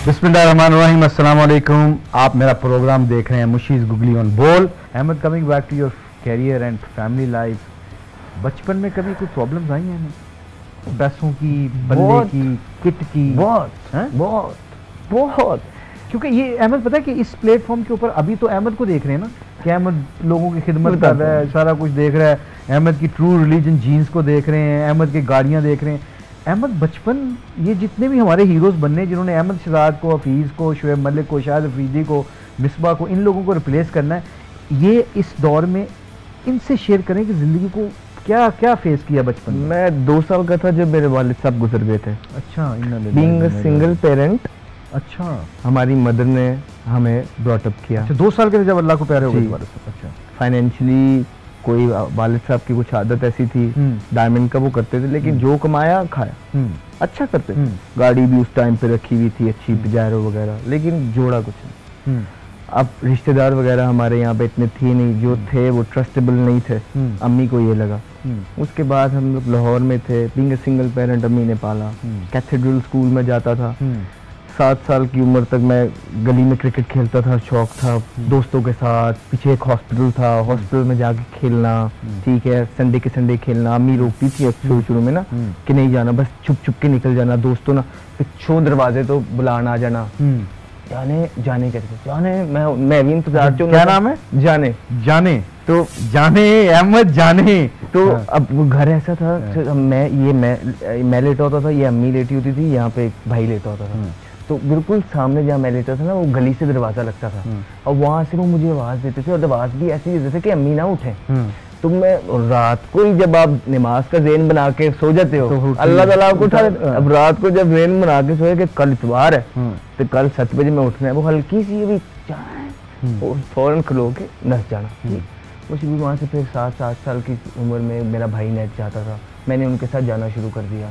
बिस्मिल्लाहिर्रहमानिर्रहीम, अस्सलाम वालेकुम। आप मेरा प्रोग्राम देख रहे हैं मुशीज़ googly on Bol. Ahmed, coming back to your career and family life. बचपन में कभी कोई प्रॉब्लम्स आई हैं? पैसों की, बल्ले की, किट की? बहुत। क्योंकि ये अहमद, पता है कि इस प्लेटफॉर्म के ऊपर अभी तो अहमद को देख रहे हैं ना कि अहमद लोगों की खिदमत कर रहा है, सारा कुछ देख रहा है। अहमद की ट्रू रिलीजन जीन्स को देख रहे हैं, अहमद की गाड़ियाँ देख रहे हैं। अहमद, बचपन ये जितने भी हमारे हीरोज़ बनने, जिन्होंने अहमद शहजाद को, हफीज़ को, शुएब मलिक को, शाहिद अफरीदी को, मिसबा को, इन लोगों को रिप्लेस करना है, ये इस दौर में इनसे शेयर करें कि ज़िंदगी को क्या क्या फेस किया बचपन में। मैं 2 साल का था जब मेरे वालिद साहब गुजर गए थे। अच्छा, बीइंग अ सिंगल पेरेंट। अच्छा, हमारी मदर ने हमें ब्रॉट अप किया। अच्छा, 2 साल के थे जब अल्लाह को प्यारे हो गए वालिद साहब। अच्छा, फाइनेंशियली कोई वालिद साहब की कुछ आदत ऐसी थी, डायमंड का वो करते थे, लेकिन जो कमाया खाया, अच्छा करते थे। गाड़ी भी उस टाइम पे रखी हुई थी अच्छी, पिजारो वगैरह, लेकिन जोड़ा कुछ नहीं। अब रिश्तेदार वगैरह हमारे यहाँ पे इतने थे नहीं, जो थे वो ट्रस्टेबल नहीं थे। अम्मी को ये लगा। उसके बाद हम लोग लाहौर में थे, बीइंग अ सिंगल पेरेंट अम्मी ने पाला। कैथेड्रल स्कूल में जाता था। 7 साल की उम्र तक मैं गली में क्रिकेट खेलता था, शौक था दोस्तों के साथ। पीछे एक हॉस्पिटल था, हॉस्पिटल में जाके खेलना, ठीक है, संडे के संडे खेलना। अम्मी रोकती थी शुरू में ना कि नहीं जाना, बस छुप छुप के निकल जाना, दोस्तों ना पिछों दरवाजे तो बुलाना आ जाना। जाने कहते थे, जाने मैं भी इंतजार। क्या नाम है? जाने तो अहमद जाने। तो अब वो घर ऐसा था, मैं लेटा होता था, ये अम्मी लेटी होती थी, यहाँ पे एक भाई लेटा होता था। तो बिल्कुल सामने जहाँ मैं लेटा था ना, वो गली से दरवाजा लगता था, और वहां से वो मुझे आवाज देते थे, और आवाज भी ऐसी देते थे कि अम्मी ना उठे। तो मैं रात को ही, जब आप नमाज का ज़ेन बना के सो जाते हो, अल्लाह ताला आपको उठा देता। अब रात को जब ज़ेन बना के सोए कि कल इतवार है, तो कल 7 बजे में उठना है, वो हल्की सी भी और फौरन खलो के नस जाना। मुझे भी वहाँ से फिर 7 साल की उम्र में मेरा भाई नेट जाता था, मैंने उनके साथ जाना शुरू कर दिया।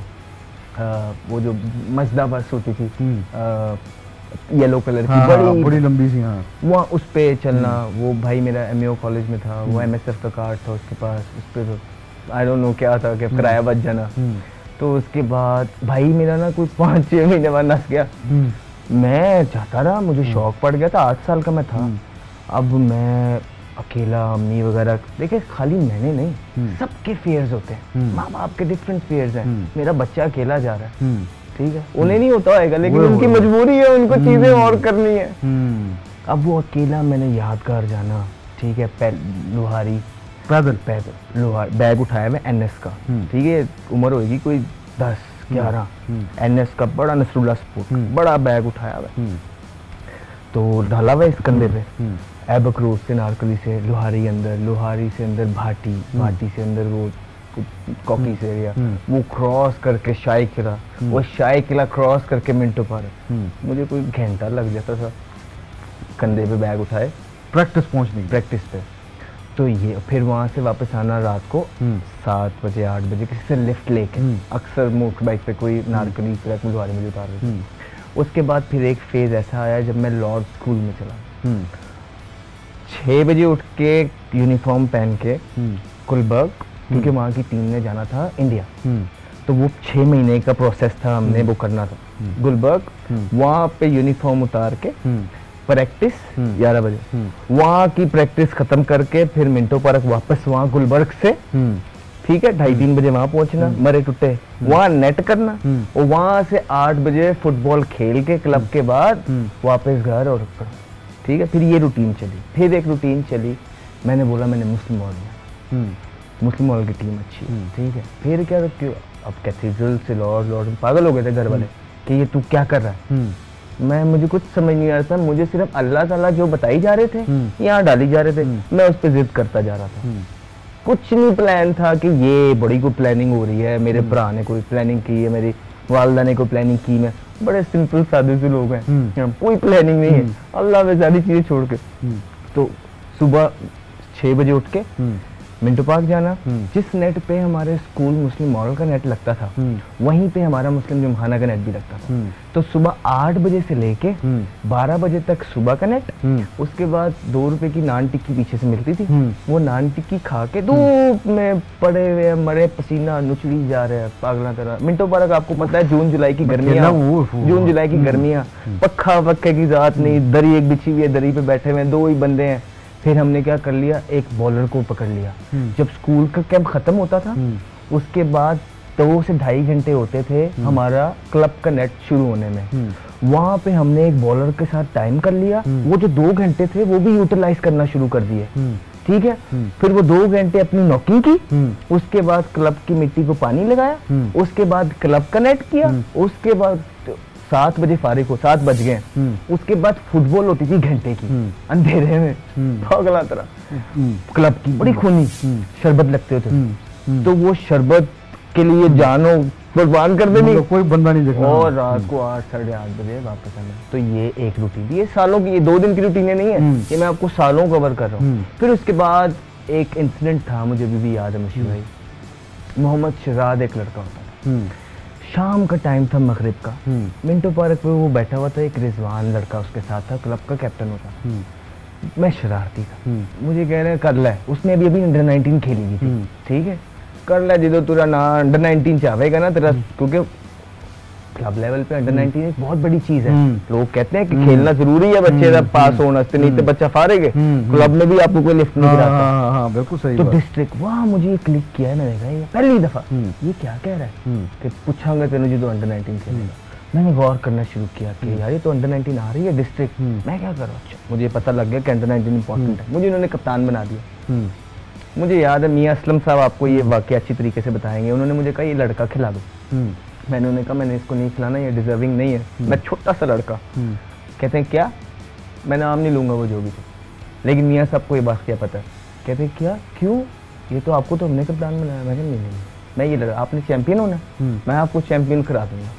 वो जो मजदा बस होती थी, येलो कलर की, बड़ी लंबी सी, वहाँ उस पे चलना। वो भाई मेरा एमएओ कॉलेज में था, वो एमएसएफ का कार्ड था उसके पास, उस पे आई डोंट नो क्या था कि किराया बच जाना। तो उसके बाद भाई मेरा ना कोई 5-6 महीने बाद नस गया। मैं चाहता रहा, मुझे शौक पड़ गया था, 8 साल का मैं था। अब मैं अकेला, अम्मी वगैरह, देखिए खाली मैंने नहीं, सबके फेयर्स होते हैं, माँ बाप के डिफरेंट फेयर्स हैं। मेरा बच्चा अकेला जा रहा है, ठीक है, उन्हें नहीं होता होगा, लेकिन उनकी मजबूरी है, उनको चीजें और करनी है। अब वो अकेला, मैंने यादगार जाना, ठीक है, लोहारी पैदल लोहार बैग उठाया मैं एनएस का, ठीक है, उम्र होगी कोई 10-11, एनएस का बड़ा नसरुल्ला स्पोर्ट, बड़ा बैग उठाया मैं, तो डाला हुआ इस कंधे पे, ऐबक रोड से नारकली से लोहारी अंदर, लोहारी से अंदर भाटी, भाटी से अंदर वो कॉकी से एरिया, वो क्रॉस करके शाही किला, वो शाही किला क्रॉस करके मिंटो पार्क। मुझे कोई घंटा लग जाता था कंधे पे बैग उठाए प्रैक्टिस पे। तो ये फिर वहाँ से वापस आना रात को 7 बजे 8 बजे किसी से लिफ्ट लेके, अक्सर मोटर बाइक पे कोई नारकली ट्रैक में लोहारी मुझे उतार रहे थे। उसके बाद फिर एक फेज ऐसा आया जब मैं लॉर्ड स्कूल में चला, 6 बजे उठ के यूनिफॉर्म पहन के गुलबर्ग, क्योंकि वहाँ की टीम ने जाना था इंडिया, तो वो 6 महीने का प्रोसेस था, हमने वो करना था गुलबर्ग। वहाँ पे यूनिफॉर्म उतार के प्रैक्टिस 11 बजे, वहाँ की प्रैक्टिस खत्म करके फिर मिंटो पार्क वापस वहाँ गुलबर्ग से, ठीक है, 2:30-3 बजे वहाँ पहुँचना, मरे टुटे वहाँ नेट करना, और वहाँ से 8 बजे फुटबॉल खेल के क्लब के बाद वापस घर और ठीक है। फिर ये रूटीन चली, फिर एक रूटीन चली, मैंने बोला मैंने मुस्लिम मॉल में, मुस्लिम मॉल की टीम अच्छी, ठीक है। फिर क्या क्यों अब कैथीड्रल से लॉर्ड पागल हो गए थे घर वाले कि ये तू क्या कर रहा है। मुझे कुछ समझ नहीं आ रहा था, मुझे सिर्फ अल्लाह ताला जो बताई जा रहे थे, यहाँ डाली जा रहे थे, मैं उस पर जिद करता जा रहा था। कुछ नहीं प्लान था कि ये बड़ी कोई प्लानिंग हो रही है, मेरे भरा ने कोई प्लानिंग की है, मेरी वालदा ने कोई प्लानिंग की। मैं बड़े सिंपल सादे से लोग हैं, कोई प्लानिंग नहीं है, अल्लाह में सारी चीजें छोड़ के। तो सुबह 6 बजे उठ के मिंटो पार्क जाना, जिस नेट पे हमारे स्कूल मुस्लिम मॉडल का नेट लगता था वहीं पे हमारा मुस्लिम जुम्हाना का नेट भी लगता था। तो सुबह 8 बजे से लेके 12 बजे तक सुबह का नेट, उसके बाद 2 रुपए की नान टिक्की पीछे से मिलती थी, वो नान टिक्की खा के धूप में पड़े हुए मरे पसीना नुचड़ी जा रहे हैं पागला तरह। मिंटो पार्क आपको पता है जून जुलाई की गर्मियाँ, जून जुलाई की गर्मियाँ, पक्का पक्के की जात नहीं, दरी एक बिछी हुई है, दरी पे बैठे हुए 2 ही बंदे हैं। फिर हमने क्या कर लिया, एक बॉलर को पकड़ लिया। जब स्कूल का कैंप खत्म होता था उसके बाद 2 से 2.5 घंटे होते थे हमारा क्लब का नेट शुरू होने में, वहां पे हमने एक बॉलर के साथ टाइम कर लिया। वो जो 2 घंटे थे वो भी यूटिलाइज करना शुरू कर दिए, ठीक है। फिर वो 2 घंटे अपनी नॉकिंग की, उसके बाद क्लब की मिट्टी को पानी लगाया, उसके बाद क्लब का नेट किया, उसके बाद 7 बजे फारिग हो, 7 बज गए, उसके बाद फुटबॉल होती थी घंटे की अंधेरे में पागला तरह क्लब की, बड़ी खूनी शरबत लगते होते, तो वो शरबत के लिए जानो कुर्बान कर देनी, कोई बंदा नहीं देखना, और रात को 8 साढ़े 8 बजे वापस आना। तो ये एक रूटीन, ये सालों की, ये 2 दिन की रूटीन नहीं है, ये मैं आपको सालों कवर कर रहा हूँ। फिर उसके बाद एक इंसिडेंट था, मुझे अभी भी याद है मुशीर भाई, मोहम्मद शहजाद एक लड़का होता था, शाम का टाइम था मगरिब का, मिंटो पार्क पे वो बैठा हुआ था, एक रिजवान लड़का उसके साथ था, क्लब का कैप्टन होता। मैं शरारती था, मुझे कह रहे हैं कर ले, उसने अभी अंडर 19 खेली हुई थी, ठीक है, कर ले जिदो तुरा ना अंडर 19 चाहेगा ना तेरा, क्योंकि क्लब लेवल पे अंडर 19 एक बहुत बड़ी चीज है। लोग कहते हैं कि खेलना जरूरी है बच्चे का पास होना, नहीं तो बच्चा फारेगे, क्लब में भी आपको कोई लिफ्ट नहीं कराता। बिल्कुल सही। तो डिस्ट्रिक्ट वहाँ मुझे ये क्लिक किया है, मैंने देखा ये पहली दफा, ये क्या कह रहा है कि पूछांगा तेरे जो अंडर 19 खेलेगा। मैंने गौर करना शुरू किया कि यार ये तो अंडर 19 आ रही है डिस्ट्रिक्ट, मैं क्या करूँ। अच्छा मुझे पता लग गया कि अंडर 19 इंपॉर्टेंट है, मुझे उन्होंने कप्तान बना दिया। मुझे याद है मियां असलम साहब आपको ये वाकया अच्छी तरीके से बताएंगे, उन्होंने मुझे कहा ये लड़का खिला दो, मैंने उन्हें कहा मैंने इसको नहीं खिलाना, ये डिजर्विंग नहीं है, मैं छोटा सा लड़का। कहते हैं क्या, मैं नाम नहीं लूंगा वो जो भी थे, लेकिन मियां साहब को ये बात क्या पता है। कहते हैं क्या, क्यों, ये तो आपको तो हमने कप्तान बनाया। मैं नहीं, मैं ये लड़का, आपने चैंपियन होना, मैं आपको चैंपियन करा दूंगा,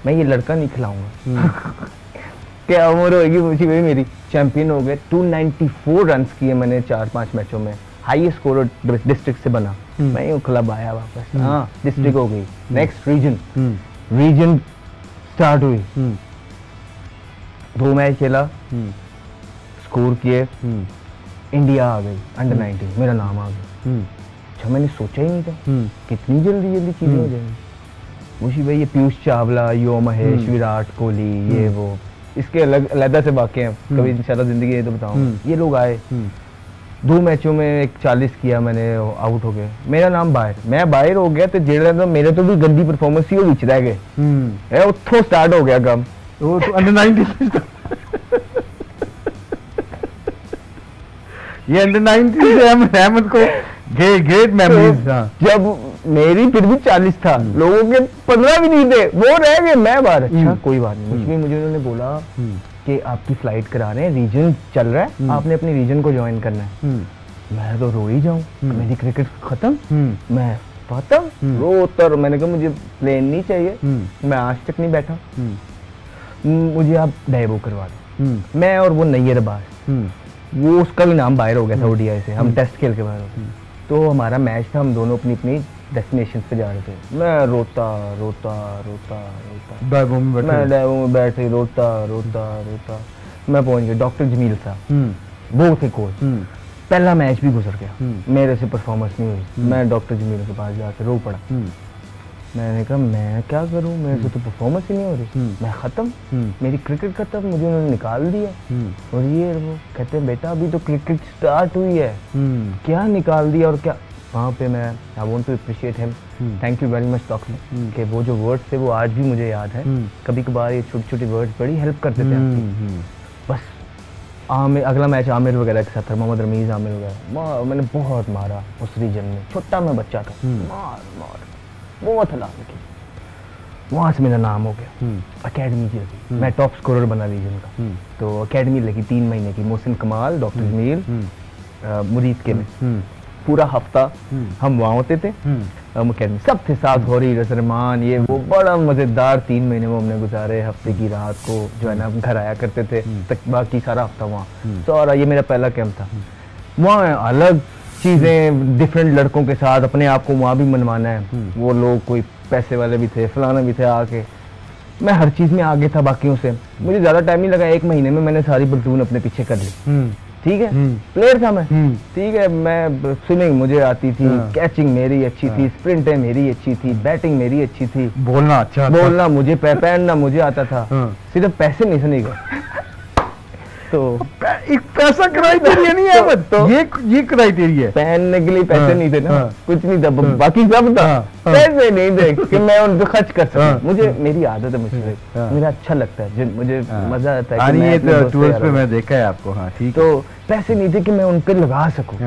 मैं ये लड़का नहीं खिलाऊंगा। क्या उम्र होगी मुझे भाई मेरी, चैंपियन हो गए, 294 रन किए मैंने 4-5 मैचों में, हाईएस्ट स्कोरर डिस्ट्रिक्ट से बना। मैं यूँ क्लब आया वापस, हाँ डिस्ट्रिक्ट हो गई, नेक्स्ट रीजन स्टार्ट हुई, 2 मैच खेला, स्कोर किए, इंडिया आ गई अंडर 19, मेरा नाम आ गया। अच्छा मैंने सोचा ही नहीं था कितनी जल्दी जल्दी चीजें हो जाएंगी। मुशी भाई ये पीयूष चावला, यो महेश, विराट कोहली, ये वो, इसके अलग अलग से वाक़े हैं, कभी इंशाल्लाह जिंदगी ये तो बताऊंगा। ये लोग आए, 2 मैचों में एक 40 किया मैंने, आउट हो गए, मेरा नाम बाहर, मैं बाहर हो गया, तो जेड़ा तो मेरे तो भी गंदी परफॉर्मेंस ही वो बीच रह गए, उत्थों स्टार्ट हो गया कम, वो तो अंडर 19 ये अंडर 19 से अहमद को ग्रेट मेमोरीज। जब मेरी फिर भी 40 था, लोगों के 15 भी नहीं थे, वो रह गए, मैं बाहर। अच्छा कोई बात नहीं, मुझे उन्होंने बोला कि आपकी फ्लाइट करा रहे हैं, रीजन चल रहा है, आपने अपने रीजन को ज्वाइन करना है। मैं तो रो ही जाऊं, मेरी क्रिकेट खत्म, मैं खत्म रोता। मैंने कहा मुझे प्लेन नहीं चाहिए, मैं आज तक नहीं बैठा, मुझे आप डेबो करवा दो। मैं और वो नैयर अब्बास, वो उसका भी नाम बाहर हो गया था ओडीआई से, हम टेस्ट खेल के बाहर हो गए, तो हमारा मैच था, हम दोनों अपनी अपनी डेस्टिनेशन पे जा रहे थे। मैं रोता रोता रोता रोता डायबो में बैठे, मैं डायबो में बैठे रोता रोता रोता, मैं पहुंच गया, डॉक्टर जमील साहब वो थे कोच, पहला मैच भी गुजर गया, मेरे से परफॉर्मेंस नहीं हुई, मैं डॉक्टर जमील के पास जाके रो पड़ा। मैंने कहा मैं क्या करूं, मेरे से तो परफॉर्मेंस ही नहीं हो रही, मैं खत्म, मेरी क्रिकेट खत्म, मुझे उन्होंने निकाल दिया। और ये वो कहते हैं बेटा अभी तो क्रिकेट स्टार्ट हुई है, क्या निकाल दिया और क्या। वहाँ पे मैं I want to appreciate him, thank you very much doctor, कि वो जो वर्ड्स थे वो आज भी मुझे याद है। कभी कभार ये छोटे छोटे वर्ड्स बड़ी हेल्प करते थे आपकी। बस आमिर, अगला मैच आमिर वगैरह के साथ था, मोहम्मद रमीज आमिर वगैरह, मैंने बहुत मारा उस रीजन में, छोटा मैं बच्चा था, मार बहुत हला की, वहाँ से मेरा नाम हो गया। अकेडमी की लगी, मैं टॉप स्कोरर बना रीजन का, तो अकेडमी लगी 3 महीने की, मोहसिन कमाल, डॉक्टर जमील, मुरीद के में, पूरा हफ्ता हम वहाँ होते थे, अकेडमी सब थे साथ, गौरी रजरमान, ये वो, बड़ा मजेदार 3 महीने वो हमने गुजारे। हफ्ते की रात को जो है ना हम घर आया करते थे, तक बाकी सारा हफ्ता वहाँ सारा, ये मेरा पहला कैंप था। वहाँ अलग चीजें डिफरेंट लड़कों के साथ अपने आप को वहाँ भी मनवाना है। वो लोग कोई पैसे वाले भी थे, फलाना भी थे, आके मैं हर चीज में आगे था बाकियों से। मुझे ज्यादा टाइम नहीं लगा, 1 महीने में मैंने सारी प्लेटून अपने पीछे कर ली। ठीक है, प्लेयर था मैं। ठीक है, मैं स्विमिंग मुझे आती थी, कैचिंग मेरी अच्छी थी, स्प्रिंटें मेरी अच्छी थी, बैटिंग मेरी अच्छी थी, बोलना अच्छा, बोलना मुझे पहनना मुझे आता था। सिर्फ पैसे नहीं सुनी गए। तो एक पैसा क्राइटेरिया नहीं है, तो ये क्राइटेरिया है। पहनने के लिए पैसे नहीं थे ना, कुछ नहीं था, बाकी सब था। पैसे नहीं थे कि मैं उन पे खर्च कर सकूं। मुझे मेरी आदत है, मुझे मेरा अच्छा लगता है, मुझे मजा आता है कि मैं अपने टूर्स पे मैं देखा है आपको। हाँ ठीक। तो पैसे नहीं थे कि मैं उन पे लगा सकूं,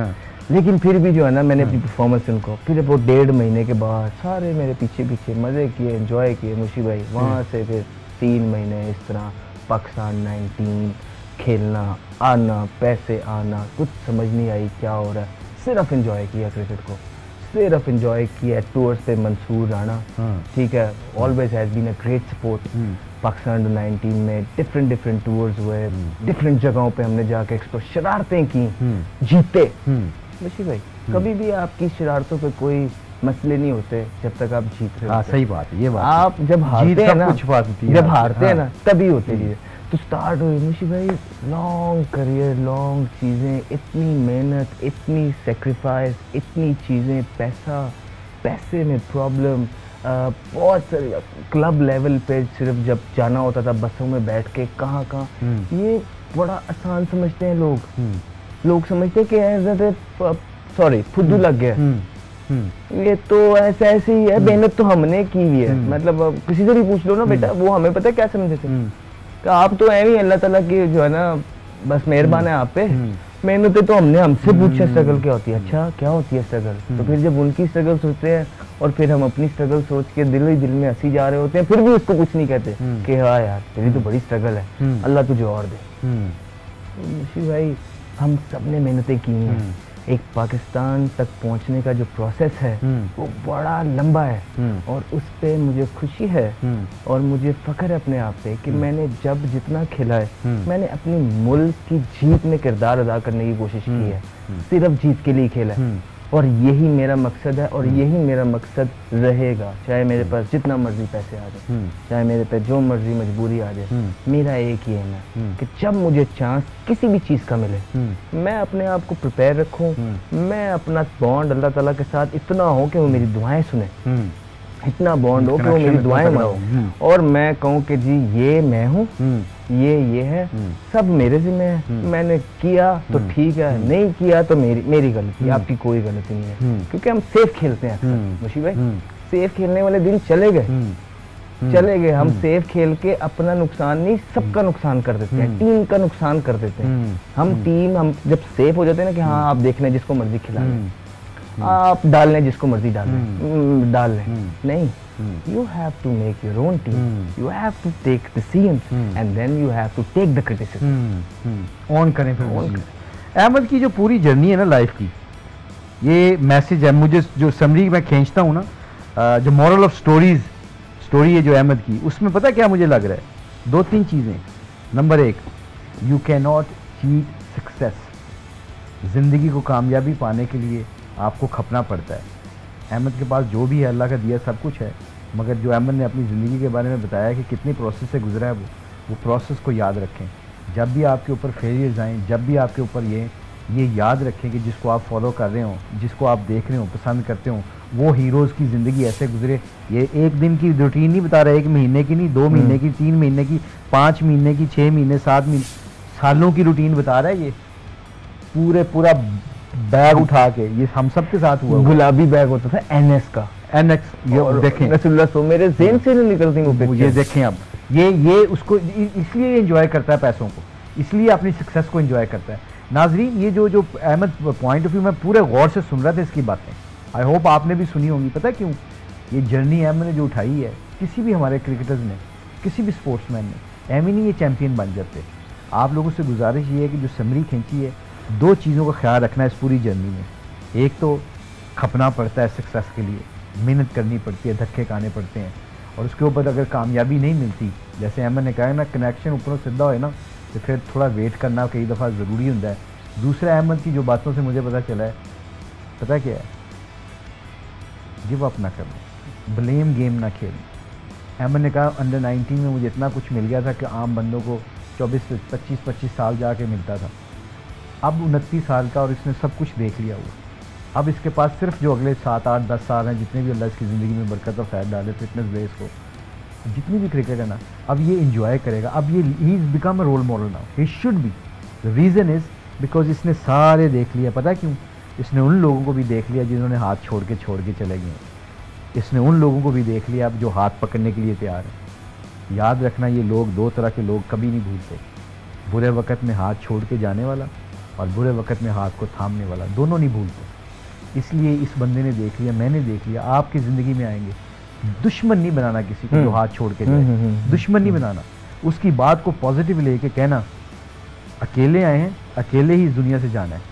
लेकिन फिर भी जो है ना, मैंने अपनी परफॉर्मेंस उनको फिर वो 1.5 महीने के बाद सारे मेरे पीछे पीछे मजे किए, एंजॉय किए मुशी भाई। वहाँ से फिर 3 महीने इस तरह पाकिस्तान 19 खेलना, आना, पैसे आना, कुछ समझ नहीं आई क्या हो रहा है। सिर्फ एंजॉय किया क्रिकेट को, सिर्फ एंजॉय किया। टूर्स पे मंसूर राणा, ठीक है, always has been a great support. Pakistan 19 में डिफरेंट टूर्स हुए, डिफरेंट जगहों पे हमने जाके एक्सप्लोर, शरारतें की, जीते। बशी भाई कभी भी आपकी शरारतों पे कोई मसले नहीं होते जब तक आप जीत रहे हो। सही बात है, ये बात। आप जब हारते हैं ना, जब हारते हैं ना तभी होते हैं। तो स्टार्ट हुई मुशी भाई लॉन्ग करियर, लॉन्ग चीज़ें, इतनी मेहनत, इतनी सेक्रीफाइस, इतनी चीज़ें, पैसे में प्रॉब्लम, बहुत सारे क्लब लेवल पे सिर्फ जब जाना होता था बसों में बैठ के कहाँ ये बड़ा आसान समझते हैं लोग समझते हैं कि सॉरी फुद्दू लग गया। ये तो ऐसे ही है, मेहनत तो हमने की हुई है। मतलब किसी से भी पूछ लो ना बेटा, वो हमें पता है क्या समझे थे कि आप तो ऐ ही अल्लाह ताला की जो है ना बस मेहरबान है आप पे। मेहनत तो हमसे पूछा स्ट्रगल क्या होती है। अच्छा क्या होती है स्ट्रगल? तो फिर जब उनकी स्ट्रगल सोचते हैं और फिर हम अपनी स्ट्रगल सोच के दिल ही दिल में हंसी जा रहे होते हैं, फिर भी उसको कुछ नहीं कहते कि हाँ यार तेरी तो बड़ी स्ट्रगल है, अल्लाह तुझे और दे। मुशी भाई हम सब ने मेहनतें की हैं। एक पाकिस्तान तक पहुंचने का जो प्रोसेस है वो बड़ा लंबा है और उस पे मुझे खुशी है और मुझे फख्र है अपने आप पे कि मैंने जब जितना खेला है मैंने अपनी मुल्क की जीत में किरदार अदा करने की कोशिश की है। सिर्फ जीत के लिए खेला है और यही मेरा मकसद है और यही मेरा मकसद रहेगा। चाहे मेरे पास जितना मर्जी पैसे आ जाए, चाहे मेरे पे जो मर्जी मजबूरी आ जाए, मेरा एक ही एम है कि जब मुझे चांस किसी भी चीज़ का मिले मैं अपने आप को प्रिपेयर रखूं। मैं अपना बॉन्ड अल्लाह ताला के साथ इतना हो कि वो मेरी दुआएं सुने, इतना बॉन्ड हो कि वो मेरी दुआएं माने और मैं कहूँ कि जी ये मैं हूँ, ये है, सब मेरे जिम्मे है। मैंने किया तो ठीक है, नहीं किया तो मेरी गलती, आपकी कोई गलती नहीं है। क्योंकि हम सेफ खेलते हैं मुशी भाई, सेफ खेलने वाले दिन चले गए। हम सेफ खेल के अपना नुकसान नहीं सबका नुकसान कर देते हैं, टीम का नुकसान कर देते हैं। हम जब सेफ हो जाते हैं ना कि हाँ आप देख लें जिसको मर्जी खिलाएं, आप डाल लें जिसको मर्जी डाल लें, नहीं, you have to make your own team, you have to take decisions and then you have to take the criticism। On करें फिर अहमद की जो पूरी जर्नी है ना लाइफ की, ये मैसेज है मुझे जो समरी मैं खींचता हूँ ना, जो मॉरल ऑफ स्टोरी है जो अहमद की, उसमें पता क्या मुझे लग रहा है? 2-3 चीज़ें। Number 1, you can not cheat success. ज़िंदगी को कामयाबी पाने के लिए आपको खपना पड़ता है। अहमद के पास जो भी है अल्लाह का दिया सब कुछ है, मगर जो अहमद ने अपनी ज़िंदगी के बारे में बताया कि कितनी प्रोसेस से गुजरा है वो प्रोसेस को याद रखें। जब भी आपके ऊपर फेलियर्स आएँ, जब भी आपके ऊपर ये याद रखें कि जिसको आप फॉलो कर रहे हो, जिसको आप देख रहे हो, पसंद करते हो, वो हीरोज़ की ज़िंदगी ऐसे गुजरे। ये एक दिन की रूटीन नहीं बता रहा, 1 महीने की नहीं, 2 महीने की, 3 महीने की, 5 महीने की, 6 महीने, 7 महीने, सालों की रूटीन बता रहा है। ये पूरा बैग उठा के, ये हम सब के साथ हुआ। गुलाबी बैग होता था एनएस का, ये देखें रसूलुल्लाह मेरे ज़हन से नहीं निकलती वो। ये देखें अब ये उसको इसलिए एंजॉय करता है पैसों को, इसलिए अपनी सक्सेस को एंजॉय करता है। नाजरीन ये जो अहमद पॉइंट ऑफ व्यू मैं पूरे गौर से सुन रहा था इसकी बातें, आई होप आपने भी सुनी होंगी। पता क्यों? ये जर्नी अहमद ने जो उठाई है, किसी भी हमारे क्रिकेटर्स ने, किसी भी स्पोर्ट्समैन ने एम ही नहीं ये चैम्पियन बन जाते। आप लोगों से गुजारिश ये है कि जो समरी खींची है, 2 चीज़ों का ख्याल रखना है इस पूरी जर्नी में। एक तो खपना पड़ता है सक्सेस के लिए, मेहनत करनी पड़ती है, धक्के खाने पड़ते हैं, और उसके ऊपर अगर कामयाबी नहीं मिलती, जैसे अहमद ने कहा ना, कनेक्शन ऊपरों सीधा हो ना, तो फिर थोड़ा वेट करना कई दफ़ा ज़रूरी होता है। दूसरा अहमद की जो बातों से मुझे पता चला है पता क्या है, गिव अप ना करना, ब्लेम गेम ना खेलना। अहमद ने कहा अंडर 19 में मुझे इतना कुछ मिल गया था कि आम बंदों को 24 से 25 साल जाके मिलता था। अब 29 साल का और इसने सब कुछ देख लिया हुआ। अब इसके पास सिर्फ जो अगले 7, 8, 10 साल हैं, जितने भी अल्लाह इसकी ज़िंदगी में बरकत और खैर डाले फिटनेस बेस को, जितनी भी क्रिकेट है ना, अब ये इंजॉय करेगा। अब ये he is become a role model now, he should be. The reason is because इसने सारे देख लिया। पता है क्यों? इसने उन लोगों को भी देख लिया जिन्होंने हाथ छोड़ के चले गए। इसने उन लोगों को भी देख लिया अब जो हाथ पकड़ने के लिए तैयार है। याद रखना, ये लोग, दो तरह के लोग कभी नहीं भूलते, बुरे वक्त में हाथ छोड़ के जाने वाला और बुरे वक्त में हाथ को थामने वाला, दोनों नहीं भूलते। इसलिए इस बंदे ने देख लिया, मैंने देख लिया। आपकी ज़िंदगी में आएंगे, दुश्मन नहीं बनाना किसी को जो हाथ छोड़ के जाए, दुश्मन नहीं बनाना। उसकी बात को पॉजिटिव लेके कहना, अकेले आए हैं, अकेले ही इस दुनिया से जाना है।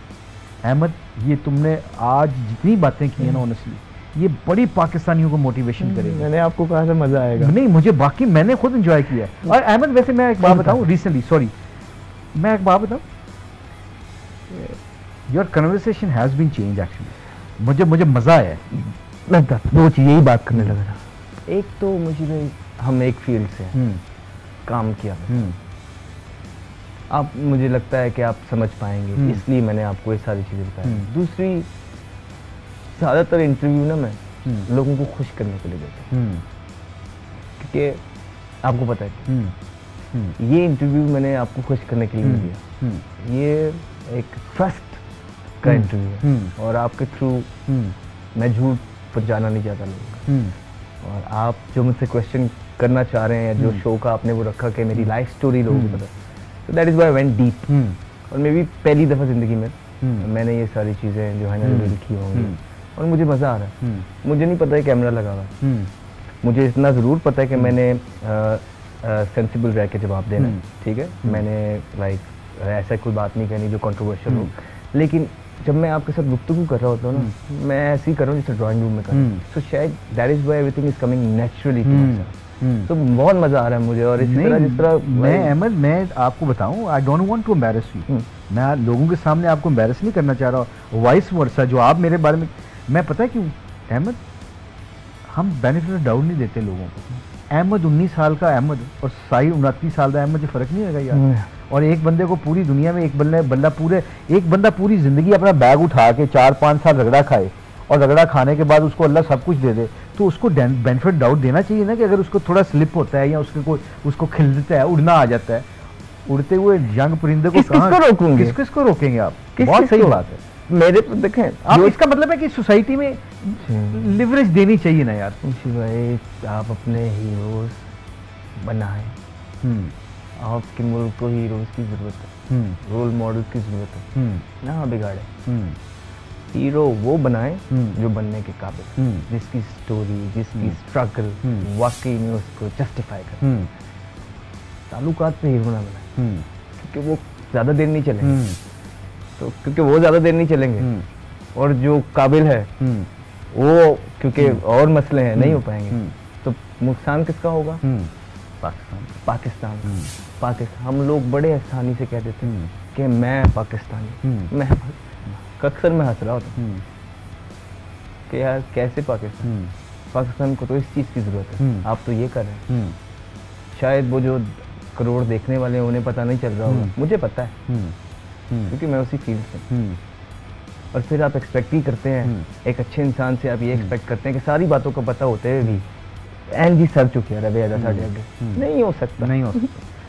अहमद, ये तुमने आज जितनी बातें की हैं ना, ऑनेस्टली ये बड़ी पाकिस्तानियों को मोटिवेशन करेगी। मैंने आपको कहा था मजा आएगा। नहीं, मुझे बाकी मैंने खुद एंजॉय किया है। और अहमद, वैसे मैं एक बात बताऊं, रिसेंटली, सॉरी, मैं एक बात बताऊं, your conversation has been change actually. मुझे मजा आया है। मैं दो चीज़ यही बात करने लगा था। एक तो मुझे, हम एक फील्ड से काम किया, आप, मुझे लगता है कि आप समझ पाएंगे, इसलिए मैंने आपको ये सारी चीज़ें बताई। दूसरी, ज़्यादातर इंटरव्यू ना मैं लोगों को खुश करने के लिए देता हूँ, क्योंकि आपको पता है ये इंटरव्यू मैंने आपको खुश करने के लिए नहीं दिया। ये एक ट्रस्ट का इंटरव्यू है और आपके थ्रू मैं झूठ पर जाना नहीं चाहता लोगों का। और आप जो मुझसे क्वेश्चन करना चाह रहे हैं, जो शो का आपने वो रखा कि मेरी लाइफ स्टोरी लोगों को पता, तो that is why I went deep. और मे बी पहली दफ़ा ज़िंदगी में मैंने ये सारी चीज़ें जो है ना रिवील की होंगी और मुझे मज़ा आ रहा है। मुझे नहीं पता है कैमरा लगा हुआ है, मुझे इतना ज़रूर पता है कि मैंने सेंसिबल रह के जवाब देना है, ठीक है। मैंने लाइक ऐसा कोई बात नहीं कहनी जो कंट्रोवर्शियल हो, लेकिन जब मैं आपके साथ गुफ्तगू कर रहा होता हूँ ना, मैं ऐसे ही कर रहा हूँ जैसे ड्राइंग रूम में कर रहा हूँ। सो शायद that is why everything is coming naturally to myself. तो बहुत मज़ा आ रहा है मुझे। और इस तरह जिस तरह मैं अहमद, मैं आपको बताऊं, I don't want to embarrass you. मैं लोगों के सामने आपको एम्बैरस नहीं करना चाह रहा। वाइस वर्सा जो आप मेरे बारे में, मैं पता है क्यों अहमद, हम बेनिफिट ऑफ डाउट नहीं देते लोगों को। अहमद 19 साल का अहमद और साहिल 29 साल का अहमद, जो फ़र्क नहीं होगा यार। और एक बंदे को पूरी दुनिया में एक बंदा पूरी ज़िंदगी अपना बैग उठा के 4-5 साल रगड़ा खाए और रगड़ा खाने के बाद उसको अल्लाह सब कुछ दे दे, तो उसको बेनिफिट डाउट देना चाहिए ना, कि अगर उसको थोड़ा स्लिप होता है या उसको खिलता है, उड़ना आ जाता है, उड़ते हुए यंग परिंदे को किसको रोकेंगे आप? बहुत सही बात है। मेरे तो देखें, आप इसका मतलब है कि सोसाइटी में लिवरेज देनी चाहिए ना यार। भाई, आप अपने हीरोज बनाएं। आपके मुल्क को हीरोज की जरूरत है, रोल मॉडल की जरूरत है, ना बिगाड़े। हीरो वो बनाए जो बनने के काबिल, जिसकी स्टोरी, जिसकी स्ट्रगल वाकई में उसको जस्टिफाई करे। ताल्लुकात पे हीरो ना बनाए, क्योंकि वो ज़्यादा देर नहीं चलेंगे। तो क्योंकि वो ज़्यादा देर नहीं चलेंगे और जो काबिल है वो, क्योंकि और मसले हैं, नहीं हो पाएंगे। तो नुकसान किसका होगा? पाकिस्तान। हम लोग बड़े आसानी से कह देते हैं कि मैं पाकिस्तानी। मैं अक्सर मैं हंस रहा होता कि यार कैसे पाकिस्तान को तो इस चीज़ की ज़रूरत है, आप तो ये कर रहे हैं। शायद वो जो करोड़ देखने वाले हैं उन्हें पता नहीं चल रहा होगा, मुझे पता है, क्योंकि मैं उसी फील्ड से। और फिर आप एक्सपेक्ट ही करते हैं एक अच्छे इंसान से, आप ये एक्सपेक्ट करते हैं कि सारी बातों का पता होते हुए भी एंड जी सर चुके रहे बेहद साढ़े आगे। नहीं हो सकता।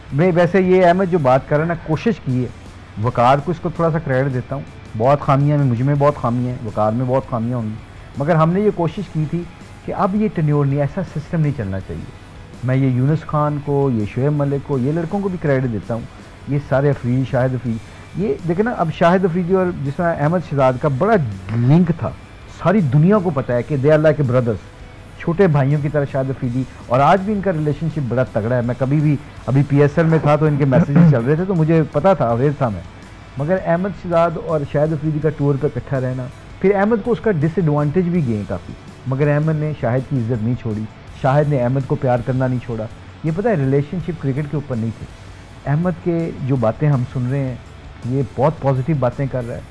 भाई वैसे ये अहमद जो बात कर रहा है ना, कोशिश की है। वकार को इसको थोड़ा सा क्रेडिट देता हूँ, बहुत खामियाँ मुझ में बहुत खामियाँ हैं, वकार में बहुत खामियाँ होंगी, मगर हमने ये कोशिश की थी कि अब ये टेन्योर नहीं, ऐसा सिस्टम नहीं चलना चाहिए। मैं ये यूनुस खान को, ये शोएब मलिक को, ये लड़कों को भी क्रेडिट देता हूँ, ये सारे अफरीदी, शाहिद अफरीदी, ये देखे ना, अब शाहिद अफरीदी और जिस तरह अहमद शहजाद का बड़ा लिंक था, सारी दुनिया को पता है कि दे आर लाइक ब्रदर्स, छोटे भाइयों की तरह शाहिद अफरीदी, और आज भी इनका रिलेशनशिप बड़ा तगड़ा है। मैं कभी भी, अभी PSL में था तो इनके मैसेजेस चल रहे थे तो मुझे पता था, अवेयर था मैं। मगर अहमद शहजाद और शाहिद अफरीदी का टूर पे इकट्ठा रहना, फिर अहमद को उसका डिसएडवांटेज भी गए काफ़ी, मगर अहमद ने शाहिद की इज़्ज़त नहीं छोड़ी, शाहिद ने अहमद को प्यार करना नहीं छोड़ा। ये पता है, रिलेशनशिप क्रिकेट के ऊपर नहीं थे। अहमद के जो बातें हम सुन रहे हैं, ये बहुत पॉजिटिव बातें कर रहा है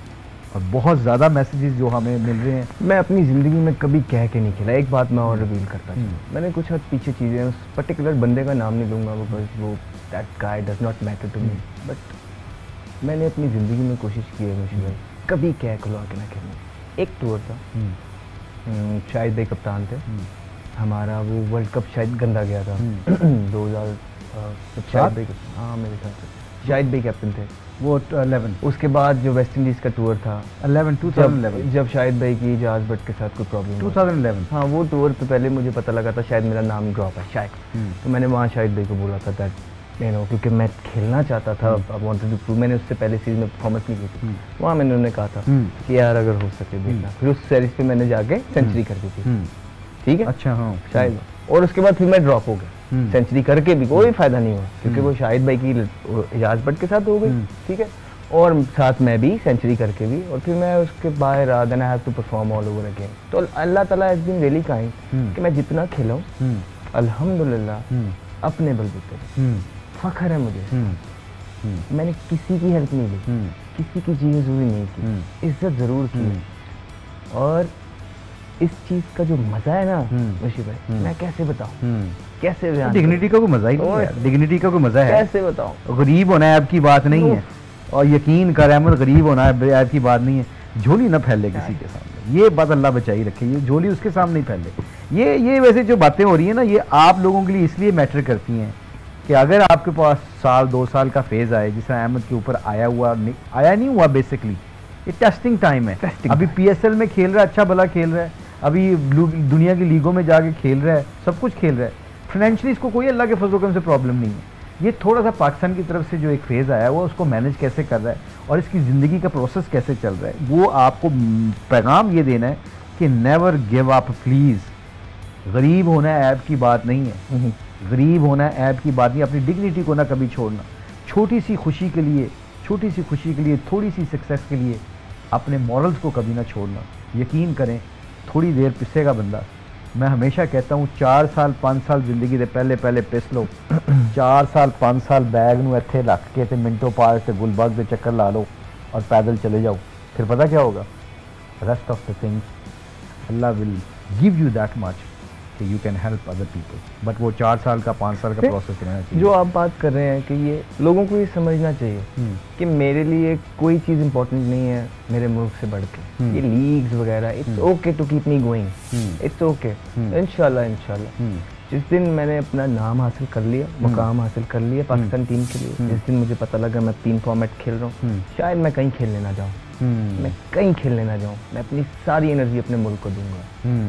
और बहुत ज़्यादा मैसेजेस जो हमें मिल रहे हैं। मैं अपनी ज़िंदगी में कभी कह के नहीं खेला। एक बात मैं और रिवील करता हूँ, मैंने कुछ हद पीछे चीज़ें, उस पर्टिकुलर बंदे का नाम नहीं लूँगा, वो that guy does not matter to me, but मैंने अपनी ज़िंदगी में कोशिश की है मुझे भाई कभी कह खुलवा के ना खेलना। एक टूर था, शाहिद भाई कप्तान थे हमारा, वो वर्ल्ड कप शायद गंदा गया था 2000, शाहिद भाई, हाँ मेरे ख्याल से शाहिद भाई कैप्टन थे वो 11। उसके बाद जो वेस्ट इंडीज़ का टूर था 2011 जब शाहिद भाई की जहाज बट के साथ कोई प्रॉब्लम 2011, हाँ वो टूर पे पहले मुझे पता लगा था शायद मेरा नाम ड्रॉप है शायद, तो मैंने वहाँ शाहिद भाई को बोला था दैट यू नो, क्योंकि मैं खेलना चाहता था, आई वांटेड टू प्रूव। मैंने उससे पहले सीरीज में परफॉर्मेंस नहीं की थी, वहाँ मैंने उन्हें कहा था कि यार अगर हो सके देखना, फिर उस सीरीज पे मैंने जाके सेंचुरी कर दी थी, ठीक है। अच्छा हाँ शायद, और उसके बाद फिर मैं ड्रॉप हो गया सेंचुरी करके भी कोई फायदा नहीं हुआ, क्योंकि वो शाहिद भाई की इजाज भट्ट के साथ हो गई, ठीक है, और साथ मैं भी सेंचुरी करके भी, और फिर मैं उसके बाहर आ, then I have to perform all over again. तो अल्लाह ताला हैज बीन रियली काइंड कि मैं जितना खेला हूँ अल्हम्दुलिल्लाह अपने बलबूते पे, फख्र है मुझे। मैंने किसी की हेल्प नहीं ली, किसी की जी हुजूरी नहीं की, इज्जत जरूर की, और इस चीज का जो मजा है ना मुशी भाई, मैं कैसे बताऊं, कैसे डिग्निटी का कोई मजा ही नहीं है, डिग्निटी का कोई मजा है कैसे बताऊं। गरीब होना है आपकी बात नहीं है, और यकीन कर अहमद गरीब होना है आपकी बात नहीं है। झोली ना फैले किसी के सामने, ये बात अल्लाह बचाई रखे, ये झोली उसके सामने नहीं फैले। ये वैसे जो बातें हो रही है ना, ये आप लोगों के लिए इसलिए मैटर करती हैं कि अगर आपके पास साल 2 साल का फेज आए, जिस अहमद के ऊपर आया नहीं हुआ बेसिकली, ये टेस्टिंग टाइम है। अभी PSL में खेल रहा है, अच्छा भला खेल रहा है, अभी दुनिया की लीगों में जाके खेल रहा है, सब कुछ खेल रहा है, फाइनेंशियली इसको कोई अल्लाह के फजल करम से प्रॉब्लम नहीं है। ये थोड़ा सा पाकिस्तान की तरफ से जो एक फेज़ आया है, वो उसको मैनेज कैसे कर रहा है और इसकी ज़िंदगी का प्रोसेस कैसे चल रहा है, वो आपको पैगाम ये देना है कि नेवर गिव अप प्लीज़। गरीब होना ऐब की बात नहीं है, गरीब होना ऐब की बात नहीं, अपनी डिग्निटी को ना कभी छोड़ना। छोटी सी खुशी के लिए, थोड़ी सी सक्सेस के लिए अपने मॉरल्स को कभी ना छोड़ना। यकीन करें, थोड़ी देर पिसेगा बंदा। मैं हमेशा कहता हूँ 4 साल 5 साल जिंदगी दे पहले पिस लो 4 साल 5 साल बैग नू इत्थे रख के ते मिंटो पार्क ते गुलबाग दे चक्कर ला लो और पैदल चले जाओ, फिर पता क्या होगा, rest of the things Allah will give you that much कि you can help other people. But वो 4 साल का 5 साल का प्रोसेस रहना चाहिए। जो आप बात कर रहे हैं कि ये लोगों को ये समझना चाहिए कि मेरे लिए कोई चीज़ इंपॉर्टेंट नहीं है मेरे मुल्क से बढ़ के, ये लीग्स वगैरह, it's okay to keep me going, it's okay, इंशाल्लाह जिस दिन मैंने अपना नाम हासिल कर लिया, मुकाम हासिल कर लिया पाकिस्तान टीम के लिए, जिस दिन मुझे पता लगा मैं 3 फॉर्मेट खेल रहा हूँ, शायद मैं कहीं खेलने ना जाऊँ, मैं कहीं खेलने ना जाऊँ, मैं अपनी सारी एनर्जी अपने मुल्क को दूंगा,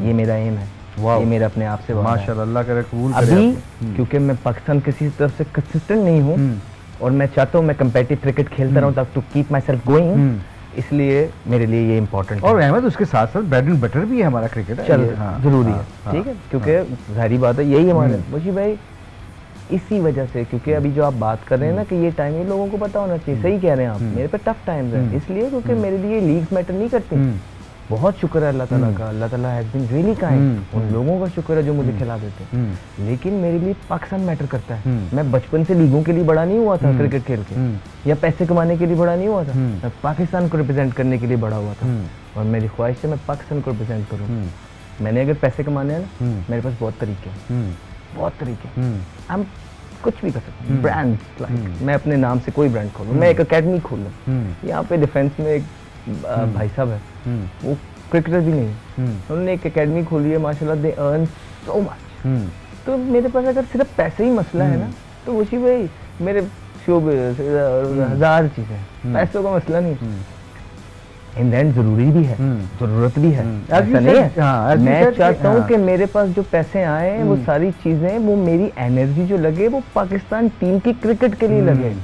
ये मेरा एम है, ये मेरा अपने आप से माशाल्लाह, अल्लाह करे कबूल करे। अभी क्योंकि मैं पाकिस्तान किसी तरफ से कंसिस्टेंट नहीं हूँ और मैं चाहता हूँ मैं कम्पेटिटिव क्रिकेट खेलता रहूँ तक to keep myself going, इसलिए मेरे लिए ये इम्पोर्टेंट है। और अहमद उसके साथ साथ ब्रेड एंड बटर भी है हमारा क्रिकेट, चल जरूरी है, ठीक है, क्योंकि जाहिर बात है यही हमारे मुझे भाई, इसी वजह से, क्योंकि अभी जो आप बात कर रहे हैं ना कि ये टाइम, ये लोगों को पता होना चाहिए, सही कह रहे हैं आप, मेरे पे टफ टाइम्स है, इसलिए क्योंकि मेरे लिए लीग्स मैटर नहीं करती। बहुत शुक्र है अल्लाह ताला का, अल्लाह ताला हैज़ बीन रियली काइंड, उन लोगों का शुक्र है जो मुझे खिला देते हैं, लेकिन मेरे लिए पाकिस्तान मैटर करता है। मैं बचपन से लीगों के लिए बड़ा नहीं हुआ था क्रिकेट खेल के, या पैसे कमाने के लिए बड़ा नहीं हुआ था, मैं पाकिस्तान को रिप्रेजेंट करने के लिए बड़ा हुआ था, और मेरी ख्वाहिश है मैं पाकिस्तान को रिप्रेजेंट करूँ। मैंने अगर पैसे कमाने हैं ना, मेरे पास बहुत तरीके हैं, बहुत तरीके, हम कुछ भी कर सकते हैं, ब्रांड्स लाइक मैं अपने नाम से कोई ब्रांड खोलूँ, मैं एक अकेडमी खोलूँ, यहाँ पे डिफेंस में एक भाई साहब है, वो क्रिकेटर भी नहीं, उन्होंने एक एकेडमी खोली है, माशाल्लाह दे अर्न सो मच। तो मेरे पास अगर सिर्फ पैसे ही मसला है ना, तो वशी भाई मेरे शोबे 1000 चीजें, पैसों का मसला नहीं, इन एंड जरूरी भी है, जरूरत भी है, ऐसा नहीं है। मैं चाहता हूँ कि मेरे पास जो पैसे आए वो सारी चीजें, वो मेरी एनर्जी जो लगे वो पाकिस्तान टीम की क्रिकेट के लिए लगे।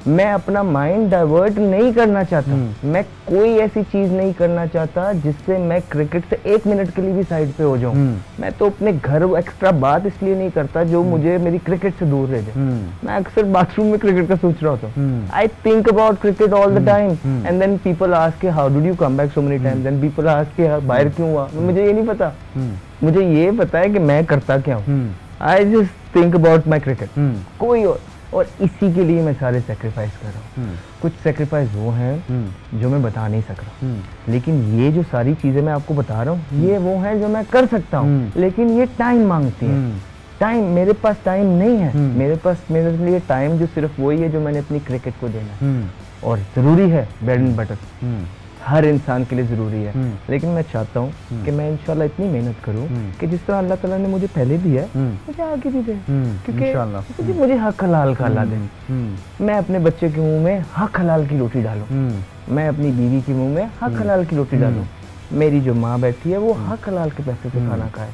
मैं अपना माइंड डाइवर्ट नहीं करना चाहता, मैं कोई ऐसी चीज नहीं करना चाहता जिससे मैं क्रिकेट से 1 मिनट के लिए भी साइड पे हो जाऊँ। मैं तो अपने घर एक्स्ट्रा बात इसलिए नहीं करता जो मुझे मेरी क्रिकेट से दूर रह जाए। मैं अक्सर बाथरूम में क्रिकेट का सोच रहा होता हूँ, I think about cricket all the time, and then people ask how did you come back so many times, then people ask यार बाहर क्यों हुआ, मुझे ये नहीं पता, मुझे ये पता है कि मैं करता क्या हूँ, I just think about my cricket, कोई और और इसी के लिए मैं सारे सेक्रीफाइस कर रहा हूँ। कुछ सेक्रीफाइस वो हैं जो मैं बता नहीं सक रहा, लेकिन ये जो सारी चीजें मैं आपको बता रहा हूँ ये वो हैं जो मैं कर सकता हूँ, लेकिन ये टाइम मांगती है। टाइम, मेरे पास टाइम नहीं है, मेरे पास मेरे लिए टाइम जो सिर्फ वही है जो मैंने अपनी क्रिकेट को देना है। और जरूरी है ब्रेड एंड बटर, हर इंसान के लिए जरूरी है, लेकिन मैं चाहता हूँ कि मैं इंशाल्लाह इतनी मेहनत करूँ कि जिस तरह अल्लाह ताला ने मुझे पहले दिया है मुझे आगे भी दे, क्योंकि मुझे हक हलाल का अल्लाह दे। मैं अपने बच्चे के मुंह में हक हलाल की रोटी डालूं, मैं अपनी बीवी के मुंह में हक हलाल की रोटी डालूं, मेरी जो माँ बैठी है वो हक हलाल के पैसे से खाना खाए।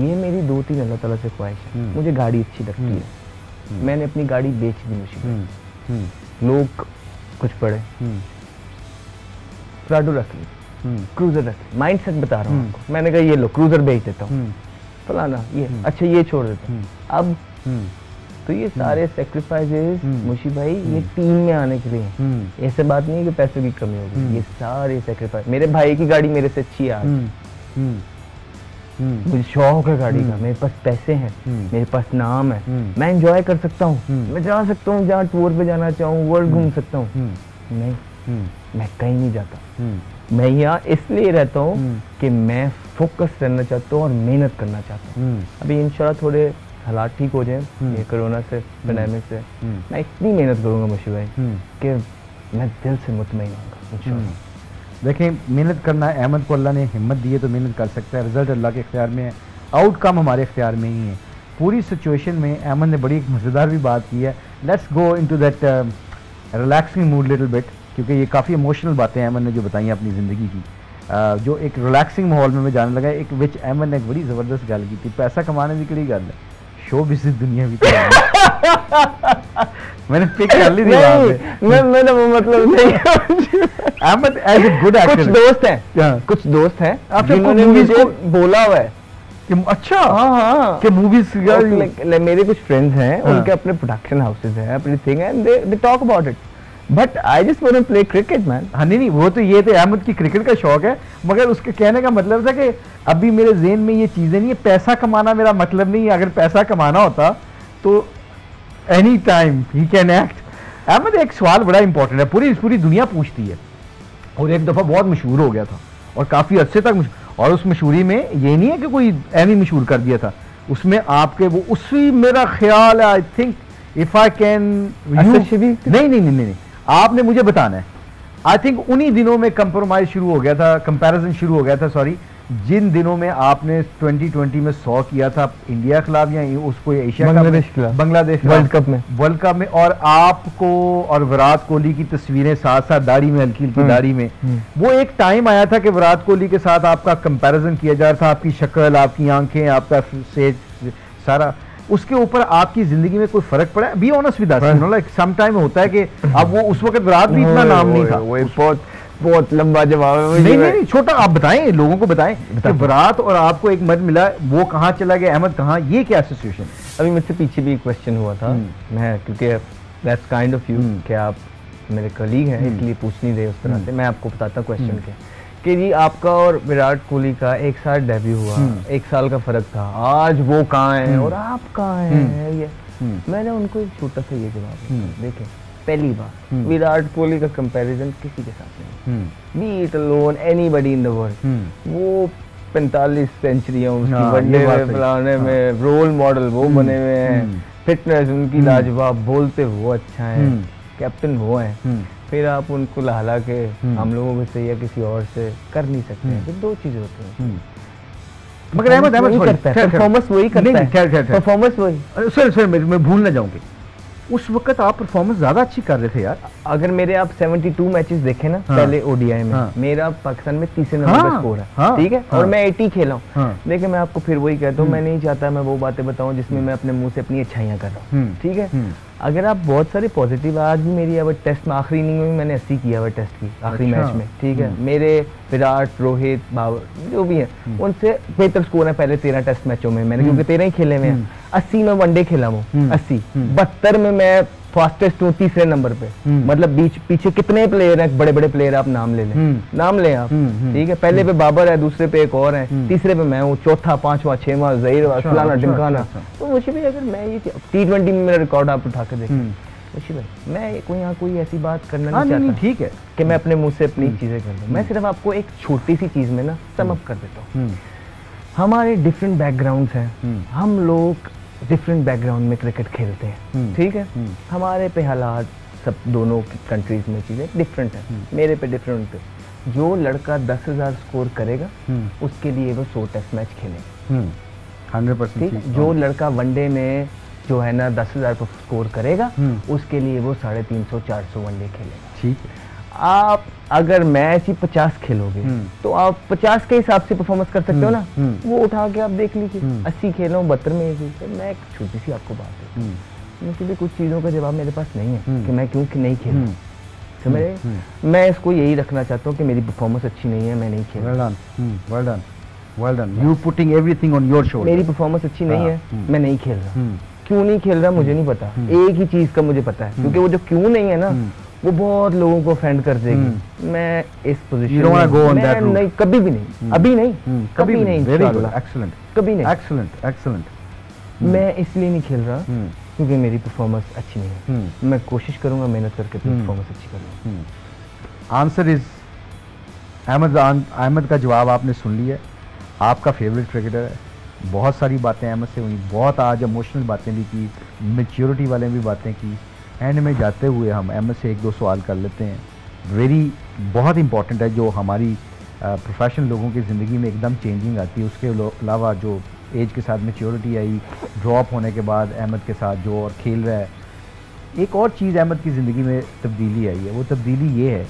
ये मेरी 2-3 अल्लाह ताला से ख्वाहिश है। मुझे गाड़ी अच्छी लगती है, मैंने अपनी गाड़ी बेच दी मुझे। लोग कुछ पढ़े, प्राडो रख ली, क्रूजर रख ली, माइंडसेट बता रहा हूँ आपको। मैंने कहा ये लो क्रूजर बेच देता हूँ, फलाना ये अच्छा ये छोड़ देता हूँ। अब तो ये सारे सेक्रीफाइसेस मुशी भाई ये टीम में आने के लिए, ऐसे बात नहीं है कि पैसों की कमी होगी, ये सारे सेक्रीफाइस। मेरे भाई की गाड़ी मेरे से अच्छी है आज, मुझे शौक है गाड़ी का, मेरे पास पैसे हैं, मेरे पास नाम है, मैं एंजॉय कर सकता हूँ, मैं जा सकता हूँ जहाँ टूर पे जाना चाहूँ, वर्ल्ड घूम सकता हूँ। नहीं, मैं कहीं नहीं जाता, मैं यहाँ इसलिए रहता हूँ कि मैं फोकस रहना चाहता हूँ और मेहनत करना चाहता हूँ। अभी इंशाल्लाह थोड़े हालात ठीक हो जाए ये कोरोना से, पैंडेमिक से, मैं इतनी मेहनत करूँगा मुशी भाई कि मैं दिल से मुतमईन होऊंगा इंशाल्लाह। देखें, मेहनत करना है, अहमद को अल्लाह ने हिम्मत दी है तो मेहनत कर सकता है, रिजल्ट अल्लाह के इख्तियार में है, आउटकम हमारे इख्तियार में ही है। पूरी सिचुएशन में अहमद ने बड़ी एक मज़ेदार भी बात की है। Let's go into that relaxing mood little bit, क्योंकि ये काफ़ी इमोशनल बातें अहमद ने जो बताई अपनी ज़िंदगी की। जो एक रिलैक्सिंग माहौल में मैं जाने लगा, एक विच अहमद ने एक बड़ी ज़बरदस्त गल की थी, पैसा कमाने की कड़ी गल है, शो भी दुनिया भी मैंने पिक कर ली थी मैंने वो मतलब नहीं। Ahmed as a good actor, कुछ दोस्त हैं जिन्होंने मुझे बोला हुआ है कि अच्छा हाँ कि मूवीज मेरे कुछ फ्रेंड्स हैं, उनके अपने प्रोडक्शन हाउसेज हैं, अपनी थिंग है, they talk about it, but I just want to play cricket man. हाँ नहीं वो तो ये थे, अहमद की क्रिकेट का शौक है, मगर उसके कहने का मतलब था कि अभी मेरे ज़हन में ये चीज़ें नहीं है, पैसा कमाना मेरा मतलब नहीं है, अगर पैसा कमाना होता तो एनी टाइम ही कैन एक्ट। अहमद एक सवाल बड़ा इंपॉर्टेंट है, पूरी दुनिया पूछती है, और एक दफ़ा बहुत मशहूर हो गया था और काफ़ी अर्से तक, और उस मशहूरी में ये नहीं है कि कोई एमी मशहूर कर दिया था, उसमें आपके वो उसी मेरा ख्याल है, I think if I can नहीं आपने मुझे बताना है, आई थिंक उन्हीं दिनों में कंप्रोमाइज शुरू हो गया था, कंपैरिजन शुरू हो गया था, सॉरी, जिन दिनों में आपने 2020 में 100 किया था इंडिया के खिलाफ या उसको एशिया बांग्लादेश वर्ल्ड कप में, और आपको और विराट कोहली की तस्वीरें साथ साथ दाढ़ी में, हल्की हल्की दाढ़ी में, वो एक टाइम आया था कि विराट कोहली के साथ आपका कंपैरिजन किया जा रहा था, आपकी शक्ल, आपकी आंखें, आपका सेज सारा, उसके ऊपर आपकी जिंदगी में कोई फर्क पड़ा है? Be honest with us, no like some time होता है कि अब वो उस वक्त विराट भी इतना नाम नहीं था, वो बहुत लंबा जवाब है। नहीं छोटा, आप बताएं, लोगों को बताएं कि विराट और आपको एक मर्द मिला, वो कहाँ चला गया, अहमद कहाँ, ये क्या सिचुएशन? अभी मुझसे पीछे भी एक क्वेश्चन हुआ था, मैं क्योंकि दैट्स काइंड ऑफ यू कि आप मेरे कलीग हैं इसलिए पूछ नहीं रहे उस तरह से, मैं आपको बताता क्वेश्चन कि जी आपका और विराट कोहली का एक साथ डेब्यू हुआ, 1 साल का फर्क था, आज वो कहाँ है और आप कहाँ हैं? ये मैंने उनको एक छोटा सा ये जवाब दिया, देखें, पहली बार विराट कोहली का कंपैरिजन किसी के साथ नहीं, B it alone anybody in the world, वो 45 सेंचुरियां उसकी वनडे में फलाने में, रोल मॉडल वो बने हुए हैं, फिटनेस उनकी लाजवाब, बोलते वो अच्छा है, कैप्टन वो है, फिर आप उनको लहला के हम लोगों को से या किसी और से कर नहीं सकते हैं, फिर 2 चीजें होती हैं। मगर अहमद परफॉर्मेंस वही करता है, परफॉर्मेंस वही। सर मैं भूल ना जाऊंगी, उस वक्त आप परफॉर्मेंस ज्यादा अच्छी कर रहे थे यार। अगर मेरे आप 72 मैचेस देखे ना पहले ओडीआई में, मेरा पाकिस्तान में 30 नंबर का स्कोर है, ठीक है, और मैं 80 खेला हूँ। देखिए मैं आपको फिर वही कहता हूँ, मैं नहीं चाहता मैं वो बातें बताऊं जिसमें मैं अपने मुंह से अपनी अच्छाइयाँ कर रहा हूँ, ठीक है। अगर आप बहुत सारे पॉजिटिव, आज भी मेरी अब टेस्ट में आखिरी इनिंग में मैंने 80 किया हुआ टेस्ट की आखिरी मैच में, ठीक है। मेरे विराट, रोहित, बाबर जो भी है उनसे बेहतर स्कोर है पहले 13 टेस्ट मैचों में मैंने, क्योंकि 13 ही खेले हुए हैं। 80 में वनडे खेला हूँ, 80 72 में मैं फास्टेस्ट हूँ तीसरे नंबर पे, मतलब पीछे कितने प्लेयर हैं, बड़े बड़े प्लेयर आप नाम ले लें, नाम लें आप, ठीक है, पहले पे बाबर है, दूसरे पे एक और है, तीसरे पे मैं हूँ, चौथा, पांचवा, छठवां जहीर, फलाना ढिमकाना। तो मुझे भी अगर मैं ये T20 में मेरा रिकॉर्ड आप उठा के देखें, मुझे भाई मैं यहाँ कोई ऐसी बात करना नहीं चाहता, ठीक है, कि मैं अपने मुंह से अपनी चीजें कर दूं। मैं सिर्फ आपको एक छोटी सी चीज में ना सम अप कर देता हूँ। हमारे डिफरेंट बैकग्राउंड्स हैं, हम लोग डिफरेंट बैकग्राउंड में क्रिकेट खेलते हैं, ठीक है, हमारे पे हालात सब दोनों कंट्रीज में चीजें डिफरेंट है, मेरे पे डिफरेंट है। जो लड़का 10,000 स्कोर करेगा उसके लिए वो 100 टेस्ट मैच खेलेगा, 100%। जो लड़का वनडे में जो है ना 10,000 को स्कोर करेगा उसके लिए वो 350-400 वनडे खेलेगा, ठीक है। आप अगर मैच ही 50 खेलोगे तो आप 50 के हिसाब से परफॉर्मेंस कर सकते हो ना, वो उठा के आप देख लीजिए, 80 खेलो 72 में एक। मैं एक छोटी सी आपको बात है, मुझे भी कुछ चीज़ों का जवाब मेरे पास नहीं है कि मैं क्यों कि नहीं खेल रहा। मैं इसको यही रखना चाहता हूँ कि मेरी परफॉर्मेंस अच्छी नहीं है, मैं नहीं खेल रहा। Well done. You putting everything on your shoulder. मेरी परफॉर्मेंस अच्छी नहीं है, मैं नहीं खेल रहा। क्यों नहीं खेल रहा मुझे नहीं पता, एक ही चीज का मुझे पता है, क्योंकि वो जो क्यों नहीं है ना वो बहुत लोगों को ऑफेंड कर देगी। मैं इस पोजीशन में नहीं, कभी भी नहीं, अभी नहीं, कभी नहीं, इंशाल्लाह, एक्सीलेंट, कभी नहीं, एक्सीलेंट, एक्सीलेंट। मैं इसलिए नहीं खेल रहा क्योंकि मेरी परफॉर्मेंस अच्छी नहीं है। मैं कोशिश करूंगा मेहनत करके परफॉर्मेंस अच्छी करूंगा। आंसर इज अहमद का जवाब आपने सुन लिया। आपका फेवरेट क्रिकेटर है, बहुत सारी बातें अहमद से हुई, बहुत आज इमोशनल बातें भी की, मैच्योरिटी वाले भी बातें की। एंड में जाते हुए हम अहमद से 1-2 सवाल कर लेते हैं। बहुत इंपॉर्टेंट है, जो हमारी प्रोफेशनल लोगों की ज़िंदगी में एकदम चेंजिंग आती है, उसके अलावा जो एज के साथ मैच्योरिटी आई, ड्रॉप होने के बाद अहमद के साथ जो और खेल रहा है। एक और चीज़ अहमद की ज़िंदगी में तब्दीली आई है, वो तब्दीली ये है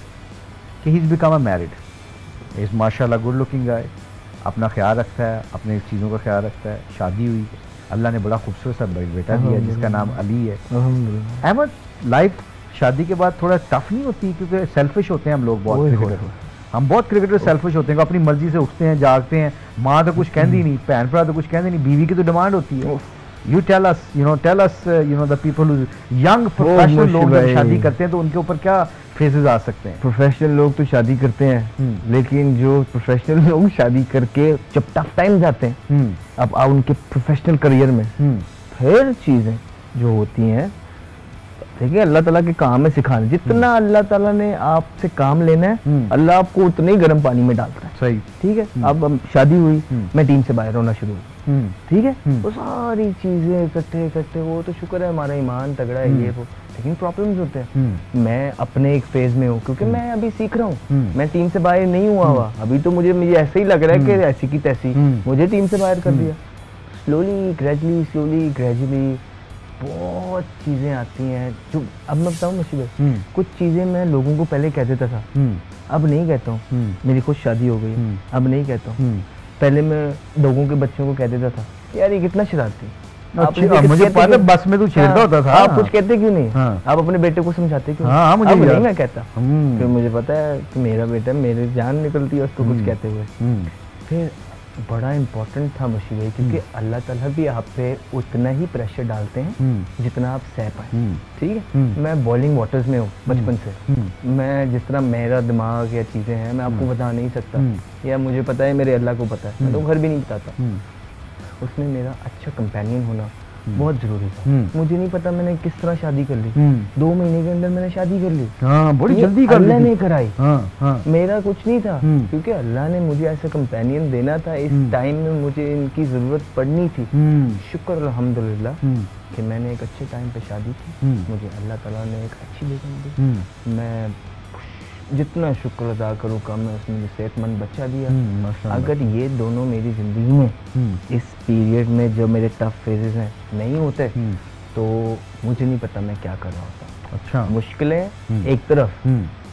कि ही is become a married. Is माशाल्लाह गुड लुकिंग गाय, अपना ख्याल रखता है, अपने चीज़ों का ख्याल रखता है। शादी हुई, अल्लाह ने बड़ा खूबसूरत सा बेटा दिया जिसका नाम अली है। अहमद, लाइफ शादी के बाद थोड़ा टफ नहीं होती, क्योंकि सेल्फिश होते हैं हम लोग बहुत, हम बहुत क्रिकेटर सेल्फिश होते हैं, अपनी मर्जी से उठते हैं, जागते हैं, माँ तो कुछ कहती नहीं, बहन भरा तो कुछ कहते नहीं, बीवी की तो डिमांड होती है। You tell us the people young professional लोग जब शादी करते हैं तो उनके ऊपर क्या फेजेस आ सकते हैं? प्रोफेशनल लोग तो शादी करते हैं, लेकिन जो प्रोफेशनल लोग शादी करके जब टफ टाइम आते हैं अब उनके प्रोफेशनल करियर में, फिर चीजें जो होती हैं, देखिए अल्लाह ताला के काम में सिखाने, जितना अल्लाह ताला ने आपसे काम लेना है अल्लाह आपको उतने ही गर्म पानी में डालता है। सही, ठीक है। अब शादी हुई, मैं टीम से बाहर होना शुरू हुआ, ठीक है, वो सारी चीजें इकट्ठे, वो तो शुक्र है हमारा ईमान तगड़ा है, ये वो, लेकिन प्रॉब्लम्स होते हैं। मैं अपने एक फेज में हूँ, क्योंकि मैं अभी सीख रहा हूँ, मैं टीम से बाहर नहीं हुआ अभी, तो मुझे ऐसे ही लग रहा है कि ऐसी की तैसी मुझे टीम से बाहर कर दिया। स्लोली ग्रेजुअली बहुत चीजें आती हैं जो अब मैं बताऊँ मुसीबत, कुछ चीजें मैं लोगों को पहले कह देता था, अब नहीं कहता हूँ। मेरी खुद शादी हो गई, अब नहीं कहता हूँ। पहले मैं लोगों के बच्चों को कह देता था, यार ये कितना शरारती, मुझे पता, बस में तू छेड़ता होता था। आप कुछ कहते क्यों नहीं? आप अपने बेटे को समझाते क्यों? मुझे नहीं मैं कहता, फिर मुझे पता है कि मेरा बेटा, मेरी जान निकलती है उसको कुछ कहते हुए। फिर बड़ा इम्पोर्टेंट था मुशी भाई, क्योंकि अल्लाह ताला भी आप पे उतना ही प्रेशर डालते हैं जितना आप सह पाए, ठीक है। मैं बॉलिंग वाटर्स में हूँ बचपन से, मैं जिस तरह मेरा दिमाग या चीज़ें हैं मैं आपको बता नहीं सकता, या मुझे पता है मेरे अल्लाह को पता है, मैं तो घर भी नहीं बताता। उसमें मेरा अच्छा कंपेनियन होना बहुत जरूरी था। मुझे नहीं पता मैंने किस तरह शादी कर ली, 2 महीने के अंदर मैंने शादी कर ली, बड़ी जल्दी कर ली। अल्लाह ने कराई, मेरा कुछ नहीं था, क्योंकि अल्लाह ने मुझे ऐसा कंपेनियन देना था, इस टाइम में मुझे इनकी जरूरत पड़नी थी। शुक्र अल्हम्दुलिल्लाह कि मैंने एक अच्छे टाइम पे शादी की, मुझे अल्लाह ताला ने एक अच्छी बेगम दी। मैं जितना शुक्र अदा करूँ कम है, उसने मुझे सेहतमंद बच्चा दिया। अगर ये दोनों मेरी ज़िंदगी में इस पीरियड में जो मेरे टफ फेजेस हैं नहीं होते तो मुझे नहीं पता मैं क्या कर रहा होता। अच्छा, मुश्किलें एक तरफ,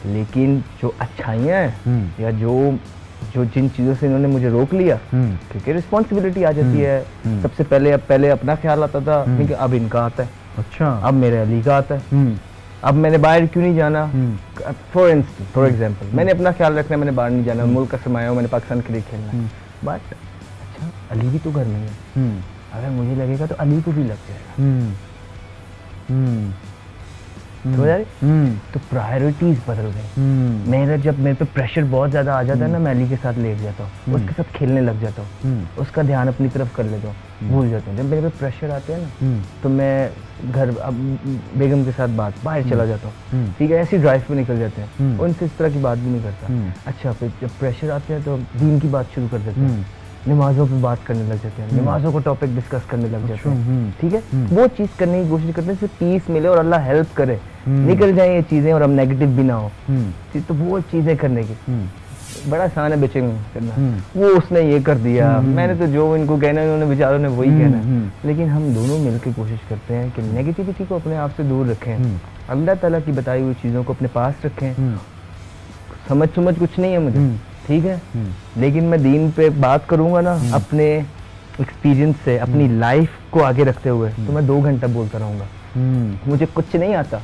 लेकिन जो अच्छाइयाँ हैं या जो जिन चीज़ों से इन्होंने मुझे रोक लिया, क्योंकि रिस्पॉन्सिबिलिटी आ जाती है। सबसे पहले अपना ख्याल आता था, क्योंकि अब इनका आता है। अच्छा, अब मेरे अली का आता है। अब मैंने बाहर क्यों नहीं जाना, फॉर एग्जाम्पल मैंने अपना ख्याल रखना है, मैंने बाहर नहीं जाना, मुल्क का सरमाया हो, मैंने पाकिस्तान के लिए खेलना है। बट अच्छा, अली भी तो घर में है, अगर मुझे लगेगा तो अली को भी लग जाएगा। समझ आ रही? तो प्रायोरिटीज बदल गई। मेरा जब मेरे पे प्रेशर बहुत ज़्यादा आ जाता है ना, मैं अली के साथ लेट जाता हूँ, उसके साथ खेलने लग जाता हूँ, उसका ध्यान अपनी तरफ कर लेता हूँ, भूल जाता हूँ। जब मेरे पे प्रेशर आते हैं ना, तो मैं घर अब बेगम के साथ बाहर चला जाता हूँ, ठीक है, ऐसी ड्राइव पे निकल जाते हैं, उनसे इस तरह की बात भी नहीं करता। अच्छा, फिर जब प्रेशर आते हैं तो दीन की बात शुरू कर देते हैं, नमाजों पे बात करने लग जाते हैं, नमाजों को टॉपिक डिस्कस करने लग जाते हैं, ठीक है। वो चीज़ करने की कोशिश करते हैं सिर्फ पीस मिले और अल्लाह हेल्प करे, निकल जाए ये चीज़ें और हम नेगेटिव भी ना हो, तो वो चीज़ें करने की बड़ा आसान है बेचे करना। वो उसने ये कर दिया, मैंने तो जो इनको कहना है उन्होंने बेचारों ने वही कहना है। लेकिन हम दोनों मिलकर कोशिश करते हैं कि नेगेटिविटी को अपने आप से दूर रखें, अल्लाह ताला की बताई हुई चीज़ों को अपने पास रखें। समझ कुछ नहीं है मुझे, ठीक है, लेकिन मैं दीन पे बात करूंगा ना अपने एक्सपीरियंस से, अपनी लाइफ को आगे रखते हुए, तो मैं 2 घंटा बोलता रहूंगा। मुझे कुछ नहीं आता,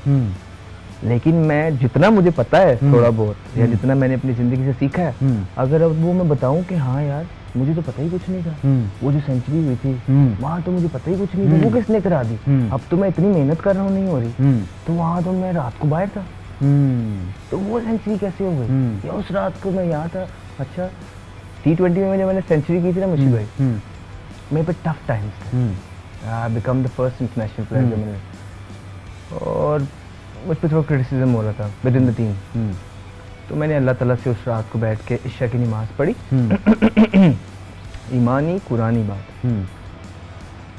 लेकिन मैं जितना मुझे पता है थोड़ा बहुत, या जितना मैंने अपनी जिंदगी से सीखा है, अगर अब वो मैं बताऊं कि हाँ यार मुझे तो पता ही कुछ नहीं था, वो जो सेंचुरी हुई थी वहां तो मुझे पता ही कुछ नहीं था, वो किसने करा दी, अब तो मैं इतनी मेहनत कर रहा हूँ नहीं हो रही, तो वहां तो मैं रात को बाहर था, तो वो सेंचुरी कैसे हो गई, या उस रात को मैं यहाँ था। अच्छा, T20 में जब मैंने सेंचुरी की थी ना मुशीब भाई, मेरे पे टफ टाइम्स थे, I become the first international player जो मैंने, और मुझ पर थोड़ा क्रिटिसिज्म हो रहा था विद इन द टीम, तो मैंने अल्लाह ताला से उस रात को बैठ के इशा की नमाज पढ़ी, ईमानी कुरानी बात,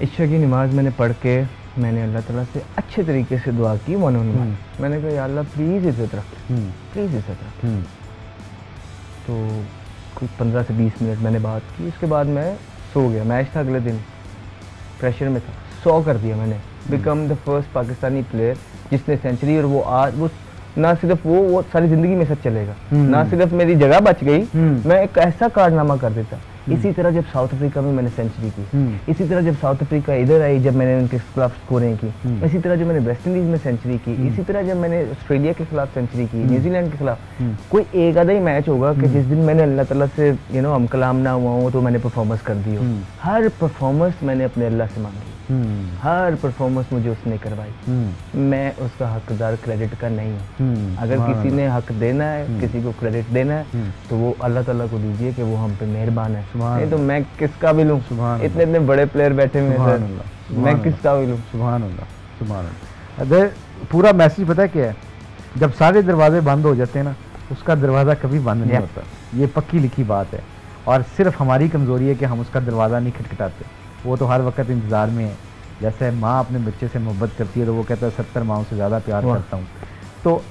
इशा की नमाज मैंने पढ़ के मैंने अल्लाह ताला से अच्छे तरीके से दुआ की, वन ऑन वन। मैंने कहा या अल्लाह प्लीज़ इज्जत रख, प्लीज़ इज्जत रख। तो कोई 15 से 20 मिनट मैंने बात की, उसके बाद मैं सो गया। मैच था अगले दिन, प्रेशर में था, 100 कर दिया मैंने, become the first Pakistani player जिसने सेंचुरी, और वो आज वो ना सिर्फ वो सारी ज़िंदगी में साथ चलेगा, ना सिर्फ मेरी जगह बच गई, मैं एक ऐसा कारनामा कर देता। इसी तरह जब साउथ अफ्रीका में मैंने सेंचुरी की, इसी तरह जब साउथ अफ्रीका इधर आई, जब मैंने उनके खिलाफ स्कोरिंग की, इसी तरह जब मैंने वेस्ट इंडीज में सेंचुरी की, इसी तरह जब मैंने ऑस्ट्रेलिया के खिलाफ सेंचुरी की, न्यूजीलैंड के खिलाफ, कोई एक आधा ही मैच होगा कि जिस दिन मैंने अल्लाह ताला से हम कलाम ना हुआ हूँ तो मैंने परफॉर्मेंस कर दी हो। हर परफॉर्मेंस मैंने अपने अल्लाह से मांगी, हर परफॉर्मेंस मुझे उसने करवाई, मैं उसका हकदार क्रेडिट का नहीं हूँ। अगर किसी ने हक देना है, किसी को क्रेडिट देना है, तो वो अल्लाह ताला को दीजिए कि वो हम पे मेहरबान है, नहीं तो मैं किसका भी लूँ, इतने इतने बड़े प्लेयर बैठे हुए हैं, मैं किसका भी लूँ। सुभान अल्लाह, सुभान अल्लाह। अगर पूरा मैसेज पता है क्या है, जब सारे दरवाजे बंद हो जाते हैं ना, उसका दरवाज़ा कभी बंद नहीं होता, ये पक्की लिखी बात है। और सिर्फ हमारी कमज़ोरी है कि हम उसका दरवाज़ा नहीं खटखटाते, वो तो हर वक्त इंतज़ार में है। जैसे माँ अपने बच्चे से मोहब्बत करती है तो वो कहता है 70 माँओं से ज़्यादा प्यार करता हूँ। तो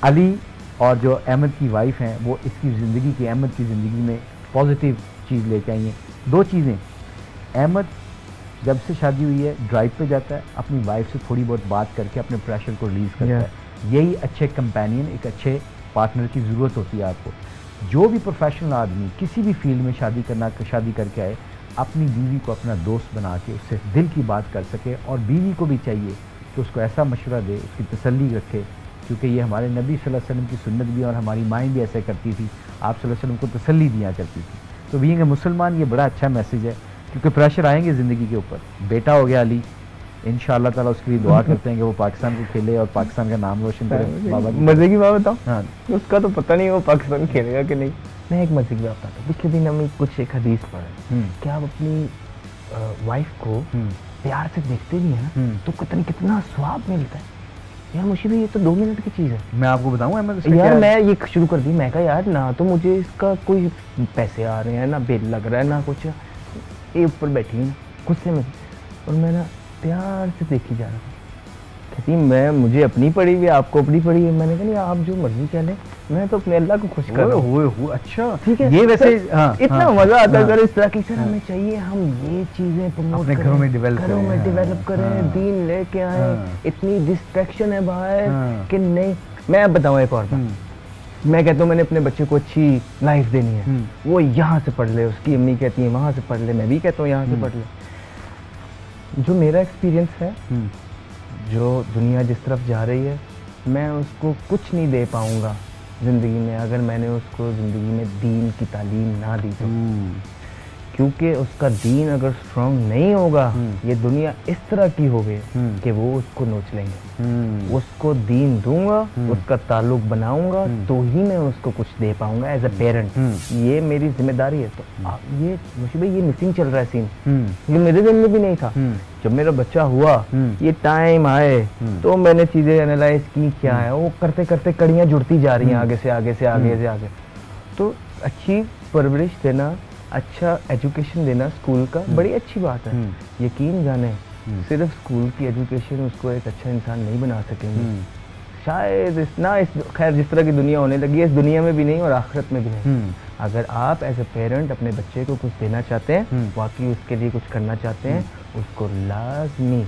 अली और जो अहमद की वाइफ हैं, वो इसकी ज़िंदगी की, अहमद की ज़िंदगी में पॉजिटिव चीज़ लेके आई हैं। 2 चीज़ें, अहमद जब से शादी हुई है ड्राइव पे जाता है, अपनी वाइफ से थोड़ी बहुत बात करके अपने प्रेशर को रिलीज़ करता है। यही अच्छे कंपेनियन, एक अच्छे पार्टनर की ज़रूरत होती है आपको। जो भी प्रोफेशनल आदमी किसी भी फील्ड में शादी करके आए, अपनी बीवी को अपना दोस्त बना के उससे दिल की बात कर सके, और बीवी को भी चाहिए कि उसको ऐसा मशवरा दे, उसकी तसल्ली रखे, क्योंकि ये हमारे नबी सल्लल्लाहु अलैहि वसल्लम की सुन्नत भी, और हमारी माएँ भी ऐसे करती थी, आप सल्लल्लाहु अलैहि वसल्लम को तसल्ली दिया करती थी। तो बीइंग ए मुसलमान ये बड़ा अच्छा मैसेज है, क्योंकि प्रेशर आएंगे ज़िंदगी के ऊपर। बेटा हो गया अली, इंशाअल्लाह ताला उसके लिए दुआ करते हैं कि वो पाकिस्तान को खेले और पाकिस्तान का नाम रोशन करे। बाबा मजे की बात बताओ, हाँ, उसका तो पता नहीं वो पाकिस्तान खेलेगा कि नहीं। मैं एक मजे की बात बताता हूँ, पिछले दिन हमने कुछ एक हदीस पढ़ा कि आप अपनी वाइफ को प्यार से देखते भी हैं ना, तो कितना स्वाब मिलता है यार। मुझे भी ये तो 2 मिनट की चीज़ है। मैं आपको बताऊँ यार, मैं ये शुरू कर दी, मैं कहा यार ना तो मुझे इसका कोई पैसे आ रहे हैं, ना बिल लग रहा है, ना कुछ, ये ऊपर बैठी है गुस्से में, और मैं ना प्यार से देखी जा रहा था। कहती मुझे अपनी पड़ी हुई, आपको अपनी पड़ी है। मैंने कहा नहीं, आप जो मर्जी कह लें, मैं तो अपने अल्लाह को खुश कर रहा हूँ। अच्छा, ठीक है, ये वैसे इतना मजा आता है सर इस तरह की। सर हमें चाहिए हम ये चीजें प्रमोट करें, घरों में डेवलप करें, दीन लेके आए। इतनी डिस्ट्रैक्शन है बाहर कि नहीं। मैं अब बताऊँ एक और बात, मैं कहता हूँ मैंने अपने बच्चे को अच्छी लाइफ देनी है, वो यहाँ से पढ़ ले, उसकी अम्मी कहती है वहाँ से पढ़ ले, मैं भी कहता हूँ यहाँ से पढ़ ले। जो मेरा एक्सपीरियंस है, जो दुनिया जिस तरफ जा रही है, मैं उसको कुछ नहीं दे पाऊँगा ज़िंदगी में अगर मैंने उसको ज़िंदगी में दीन की तालीम ना दी तो। क्योंकि उसका दीन अगर स्ट्रांग नहीं होगा, ये दुनिया इस तरह की हो गई कि वो उसको नोच लेंगे। उसको दीन दूंगा, उसका ताल्लुक बनाऊंगा, तो ही मैं उसको कुछ दे पाऊंगा एज अ पेरेंट। ये मेरी जिम्मेदारी है। तो ये मुझे भाई ये मिसिंग चल रहा है सीन, ये मेरे दिल में भी नहीं था। जब मेरा बच्चा हुआ, ये टाइम आए तो मैंने चीजें एनालाइज की, क्या है वो करते करते कड़ियां जुड़ती जा रही हैं आगे से आगे से आगे से आगे। तो अच्छी परवरिश देना, अच्छा एजुकेशन देना स्कूल का बड़ी अच्छी बात है। यकीन जाने सिर्फ स्कूल की एजुकेशन उसको एक अच्छा इंसान नहीं बना सकेंगे शायद। खैर जिस तरह की दुनिया होने लगी है, इस दुनिया में भी नहीं और आखिरत में भी नहीं। अगर आप एज ए पेरेंट अपने बच्चे को कुछ देना चाहते हैं, वाकई उसके लिए कुछ करना चाहते हैं, उसको लाजमी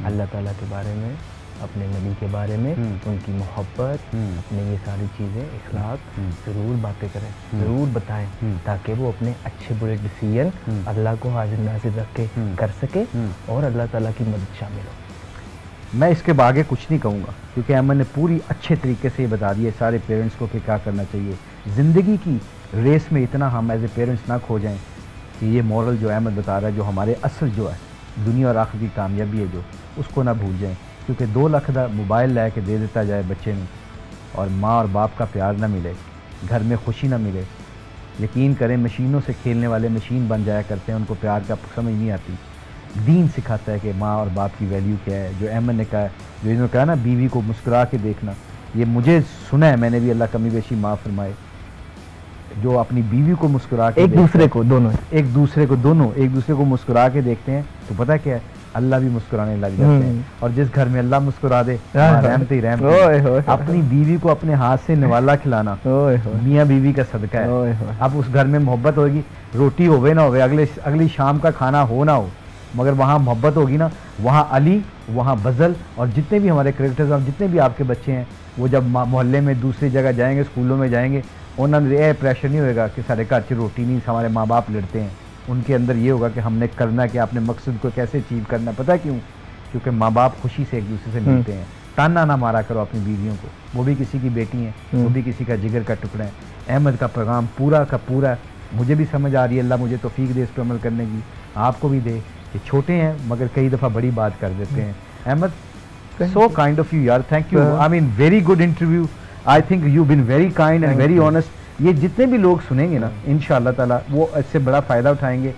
अल्लाह ताला के बारे में, अपने नबी के बारे में, उनकी मोहब्बत, अपने ये सारी चीज़ें, इखलाक ज़रूर बातें करें, ज़रूर बताएं, ताकि वो अपने अच्छे बुरे डिसीजन अल्लाह को हाजिर नाजिर रख के कर सके और अल्लाह ताला की मदद शामिल हो। मैं इसके आगे कुछ नहीं कहूँगा, क्योंकि अमन ने पूरी अच्छे तरीके से ये बता दिया सारे पेरेंट्स को कि क्या करना चाहिए। ज़िंदगी की रेस में इतना हम एज ए पेरेंट्स ना खो जाएँ कि ये मॉरल जो अहमद बता रहा है, जो हमारे असल जो है दुनिया और आखिर की कामयाबी है, जो उसको ना भूल जाएँ। क्योंकि 2 लाख का मोबाइल ला के दे देता जाए बच्चे ने और माँ और बाप का प्यार ना मिले, घर में खुशी ना मिले, यकीन करें मशीनों से खेलने वाले मशीन बन जाया करते हैं, उनको प्यार का समझ नहीं आती। दीन सिखाता है कि माँ और बाप की वैल्यू क्या है। जो अहमद ने कहा, जो इन्होंने कहा ना बीवी को मुस्कुरा के देखना, ये मुझे सुना है, मैंने भी, अल्लाह कमी बेशी माफ़ फरमाए, जो अपनी बीवी को मुस्कुरा के एक दूसरे को मुस्कुरा के देखते हैं, तो पता क्या है, अल्लाह भी मुस्कुराने लग जाते हैं। और जिस घर में अल्लाह मुस्कुरा दे, रहमत ही रहमत। अपनी बीवी को अपने हाथ से निवाला खिलाना मियाँ बीवी का सदका है। अब उस घर में मोहब्बत होगी, रोटी होवे ना होवे, अगली शाम का खाना हो ना हो, मगर वहाँ मोहब्बत होगी ना, वहाँ अली, वहाँ बजल और जितने भी हमारे क्रिकेटर्स, जितने भी आपके बच्चे हैं, वो जब मोहल्ले में दूसरी जगह जाएंगे, स्कूलों में जाएंगे, उन्होंने ये प्रेशर नहीं होगा कि सारे घर च रोटी नहीं, हमारे माँ बाप लड़ते हैं। उनके अंदर ये होगा कि हमने करना कि आपने मकसद को कैसे अचीव करना। पता है क्यों? क्योंकि माँ बाप खुशी से एक दूसरे से मिलते हैं। ताना ना मारा करो अपनी बीवियों को, वो भी किसी की बेटी हैं, वो भी किसी का जिगर का टुकड़ा है। अहमद का पैगाम पूरा का पूरा मुझे भी समझ आ रही है, अल्लाह मुझे तौफीक दे इस पर अमल करने की, आपको भी दे। कि छोटे हैं मगर कई दफ़ा बड़ी बात कर देते हैं। Ahmed, so kind of you यार, thank you. I mean very good interview, I think you been very kind and very honest. ये जितने भी लोग सुनेंगे ना, इंशाअल्लाह ताला वो इससे बड़ा फ़ायदा उठाएंगे।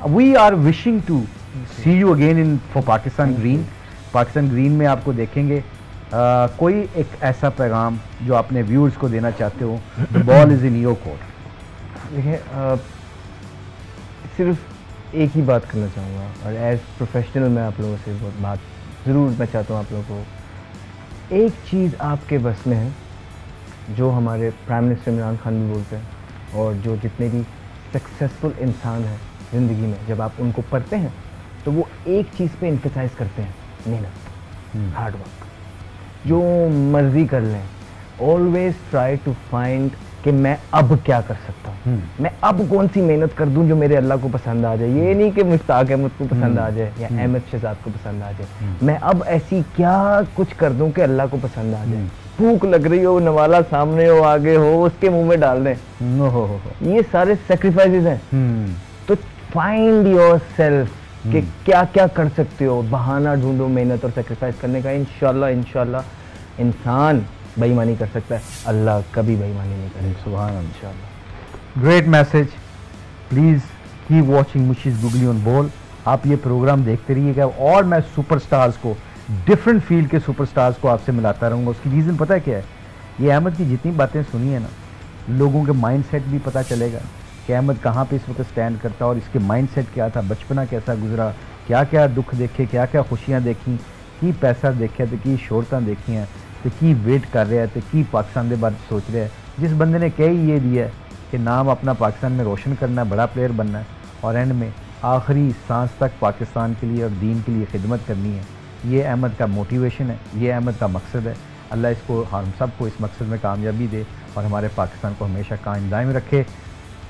We are wishing to see you again in for Pakistan green. Pakistan green में आपको देखेंगे। कोई एक ऐसा पैगाम जो अपने व्यूअर्स को देना चाहते हो, the ball is in your court. देखिए, सिर्फ एक ही बात करना चाहूँगा, और एज प्रोफेशनल मैं आप लोगों से बहुत बात ज़रूर मैं चाहता हूँ आप लोगों को। एक चीज़ आपके बस में है, जो हमारे प्राइम मिनिस्टर इमरान खान भी बोलते हैं, और जो जितने भी सक्सेसफुल इंसान हैं ज़िंदगी में, जब आप उनको पढ़ते हैं तो वो एक चीज़ पे एम्फसाइज करते हैं, मेहनत, हार्ड वर्क। जो मर्जी कर लें, ऑलवेज ट्राई टू फाइंड कि मैं अब क्या कर सकता हूँ, मैं अब कौन सी मेहनत कर दूँ जो मेरे अल्लाह को पसंद आ जाए। ये नहीं कि मुश्ताक अहमद को पसंद आ जाए या अहमद शहजाद को पसंद आ जाए, मैं अब ऐसी क्या कुछ कर दूँ कि अल्लाह को पसंद आ जाए। भूख लग रही हो, नवाला सामने हो, आगे हो, उसके मुंह में डाल दें, ये सारे सेक्रीफाइसेस हैं। तो फाइंड योर सेल्फ कि क्या क्या कर सकते हो, बहाना ढूंढो मेहनत और सेक्रीफाइस करने का। इंशाल्लाह इंसान बेईमानी कर सकता है, अल्लाह कभी बेईमानी नहीं करेगा। सुभान अल्लाह। इंशाल्लाह। Great message. Please keep watching Mushi's googly on ball. आप ये प्रोग्राम देखते रहिएगा और मैं सुपरस्टार्स को, डिफरेंट फील्ड के सुपरस्टार्स को आपसे मिलाता रहूँगा। उसकी रीज़न पता है क्या है? ये अहमद की जितनी बातें सुनी है ना, लोगों के माइंडसेट भी पता चलेगा कि अहमद कहाँ पे इस वक्त स्टैंड करता है और इसके माइंडसेट क्या था, बचपना कैसा गुजरा, क्या क्या दुख देखे, क्या क्या खुशियाँ देखी, की पैसा देखे तो की शोहरतां देखी हैं, तो की वेट कर रहा है, तो की पाकिस्तान के बारे सोच रहा है। जिस बंदे ने कह ही ये दिया है कि नाम अपना पाकिस्तान में रोशन करना है, बड़ा प्लेयर बनना है, और एंड में आखिरी सांस तक पाकिस्तान के लिए और दीन के लिए खिदमत करनी है, ये अहमद का मोटिवेशन है, ये अहमद का मकसद है। अल्लाह इसको, हम सब को इस मकसद में कामयाबी दे और हमारे पाकिस्तान को हमेशा कायम दायम रखे।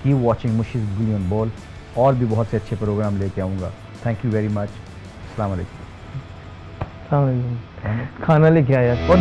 Keep watching Mushi's googly on ball, और भी बहुत से अच्छे प्रोग्राम लेके आऊँगा। Thank you very much. अस्सलाम वालेकुम। खाना लेके आया और